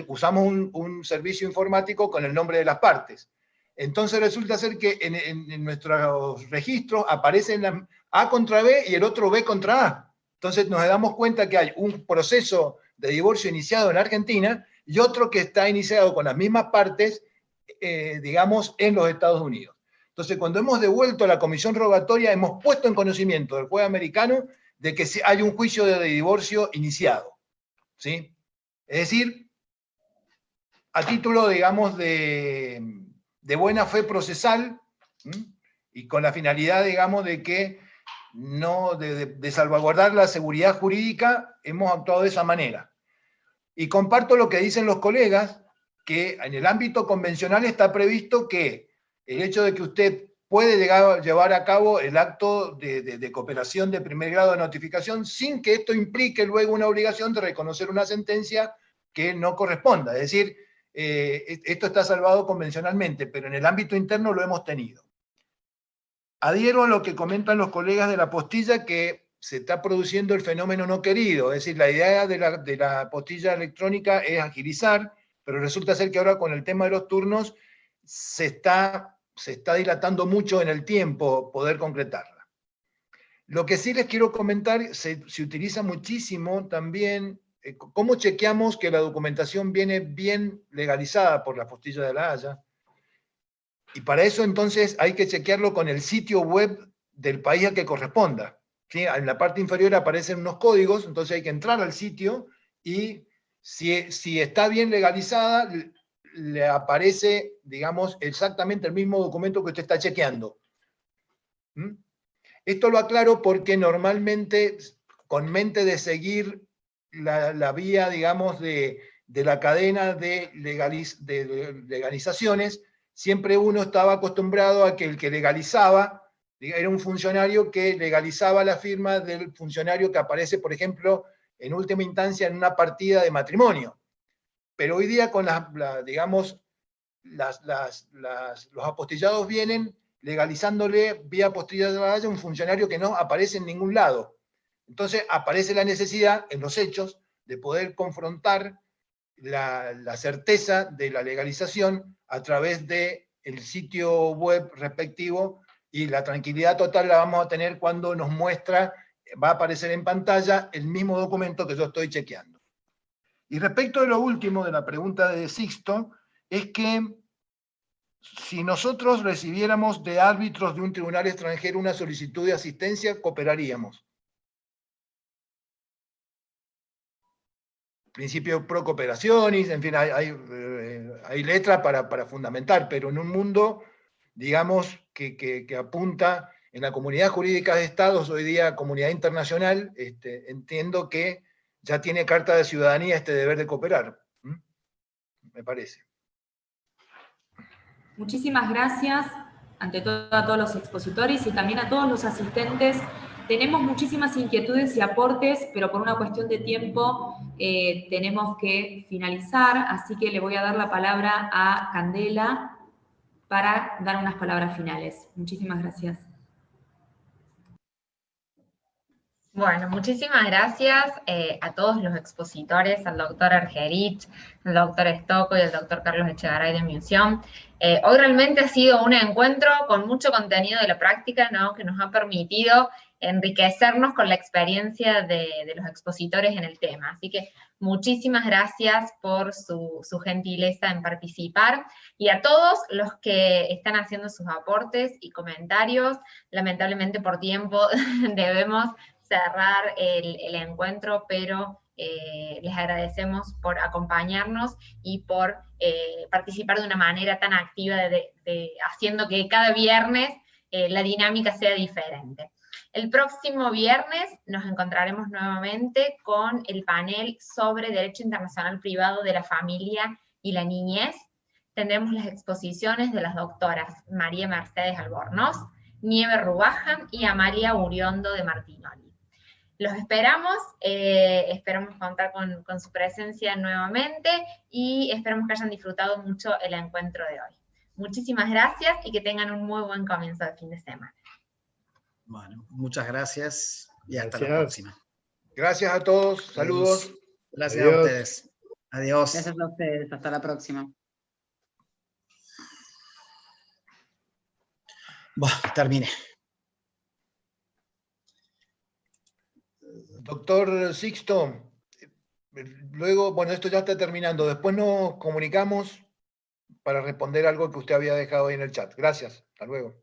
usamos un servicio informático con el nombre de las partes. Entonces resulta ser que en nuestros registros aparecen A contra B y el otro B contra A. Entonces nos damos cuenta que hay un proceso de divorcio iniciado en Argentina y otro que está iniciado con las mismas partes, digamos, en los Estados Unidos. Entonces, cuando hemos devuelto a la comisión rogatoria, hemos puesto en conocimiento del juez americano de que hay un juicio de divorcio iniciado, ¿sí? Es decir, a título, digamos, de buena fe procesal, ¿sí?, y con la finalidad, digamos, de que de salvaguardar la seguridad jurídica, hemos actuado de esa manera. Y comparto lo que dicen los colegas, que en el ámbito convencional está previsto que el hecho de que usted puede llevar a cabo el acto de cooperación de primer grado de notificación sin que esto implique luego una obligación de reconocer una sentencia que no corresponda. Es decir, esto está salvado convencionalmente, pero en el ámbito interno lo hemos tenido. Adhiero a lo que comentan los colegas de la postilla, que se está produciendo el fenómeno no querido. Es decir, la idea de la apostilla electrónica es agilizar, pero resulta ser que ahora con el tema de los turnos se está dilatando mucho en el tiempo poder concretarla. Lo que sí les quiero comentar, se utiliza muchísimo también cómo chequeamos que la documentación viene bien legalizada por la apostilla de La Haya. Y para eso entonces hay que chequearlo con el sitio web del país al que corresponda, ¿sí? En la parte inferior aparecen unos códigos, entonces hay que entrar al sitio y si está bien legalizada, le aparece, digamos, exactamente el mismo documento que usted está chequeando. ¿Mm? Esto lo aclaro porque normalmente, con mente de seguir la vía, digamos, de la cadena de legalizaciones, siempre uno estaba acostumbrado a que el que legalizaba era un funcionario que legalizaba la firma del funcionario que aparece, por ejemplo, en última instancia en una partida de matrimonio. Pero hoy día con digamos, los apostillados vienen legalizándole vía apostilla de La Haya un funcionario que no aparece en ningún lado. Entonces aparece la necesidad en los hechos de poder confrontar la certeza de la legalización a través del sitio web respectivo, y la tranquilidad total la vamos a tener cuando nos muestra, va a aparecer en pantalla el mismo documento que yo estoy chequeando. Y respecto de lo último de la pregunta de Sixto, es que si nosotros recibiéramos de árbitros de un tribunal extranjero una solicitud de asistencia, cooperaríamos. Principio pro cooperationis, en fin, hay letra para fundamentar, pero en un mundo, digamos, que apunta en la comunidad jurídica de Estados, hoy día comunidad internacional, entiendo que ya tiene carta de ciudadanía este deber de cooperar. Me parece. Muchísimas gracias, ante todo a todos los expositores y también a todos los asistentes. Tenemos muchísimas inquietudes y aportes, pero por una cuestión de tiempo tenemos que finalizar, así que le voy a dar la palabra a Candela para dar unas palabras finales. Muchísimas gracias. Bueno, muchísimas gracias a todos los expositores, al doctor Argerich, al doctor Stocco y al doctor Carlos Echegaray de Miunción. Hoy realmente ha sido un encuentro con mucho contenido de la práctica, ¿no?, que nos ha permitido enriquecernos con la experiencia de los expositores en el tema. Así que muchísimas gracias por su gentileza en participar, y a todos los que están haciendo sus aportes y comentarios. Lamentablemente por tiempo debemos cerrar el encuentro, pero les agradecemos por acompañarnos y por participar de una manera tan activa, haciendo que cada viernes la dinámica sea diferente. El próximo viernes nos encontraremos nuevamente con el panel sobre Derecho Internacional Privado de la Familia y la Niñez. Tendremos las exposiciones de las doctoras María Mercedes Albornoz, Nieve Rubaja y Amalia Uriondo de Martinoli. Los esperamos, esperamos contar con su presencia nuevamente y esperamos que hayan disfrutado mucho el encuentro de hoy. Muchísimas gracias y que tengan un muy buen comienzo de fin de semana. Bueno, muchas gracias y hasta Gracias. la próxima. Gracias a todos, saludos. Gracias Adiós. a ustedes. Adiós. Gracias a ustedes, hasta la próxima. Bueno, terminé. Doctor Sixto, luego, bueno, esto ya está terminando. Después nos comunicamos para responder algo que usted había dejado ahí en el chat. Gracias. Hasta luego.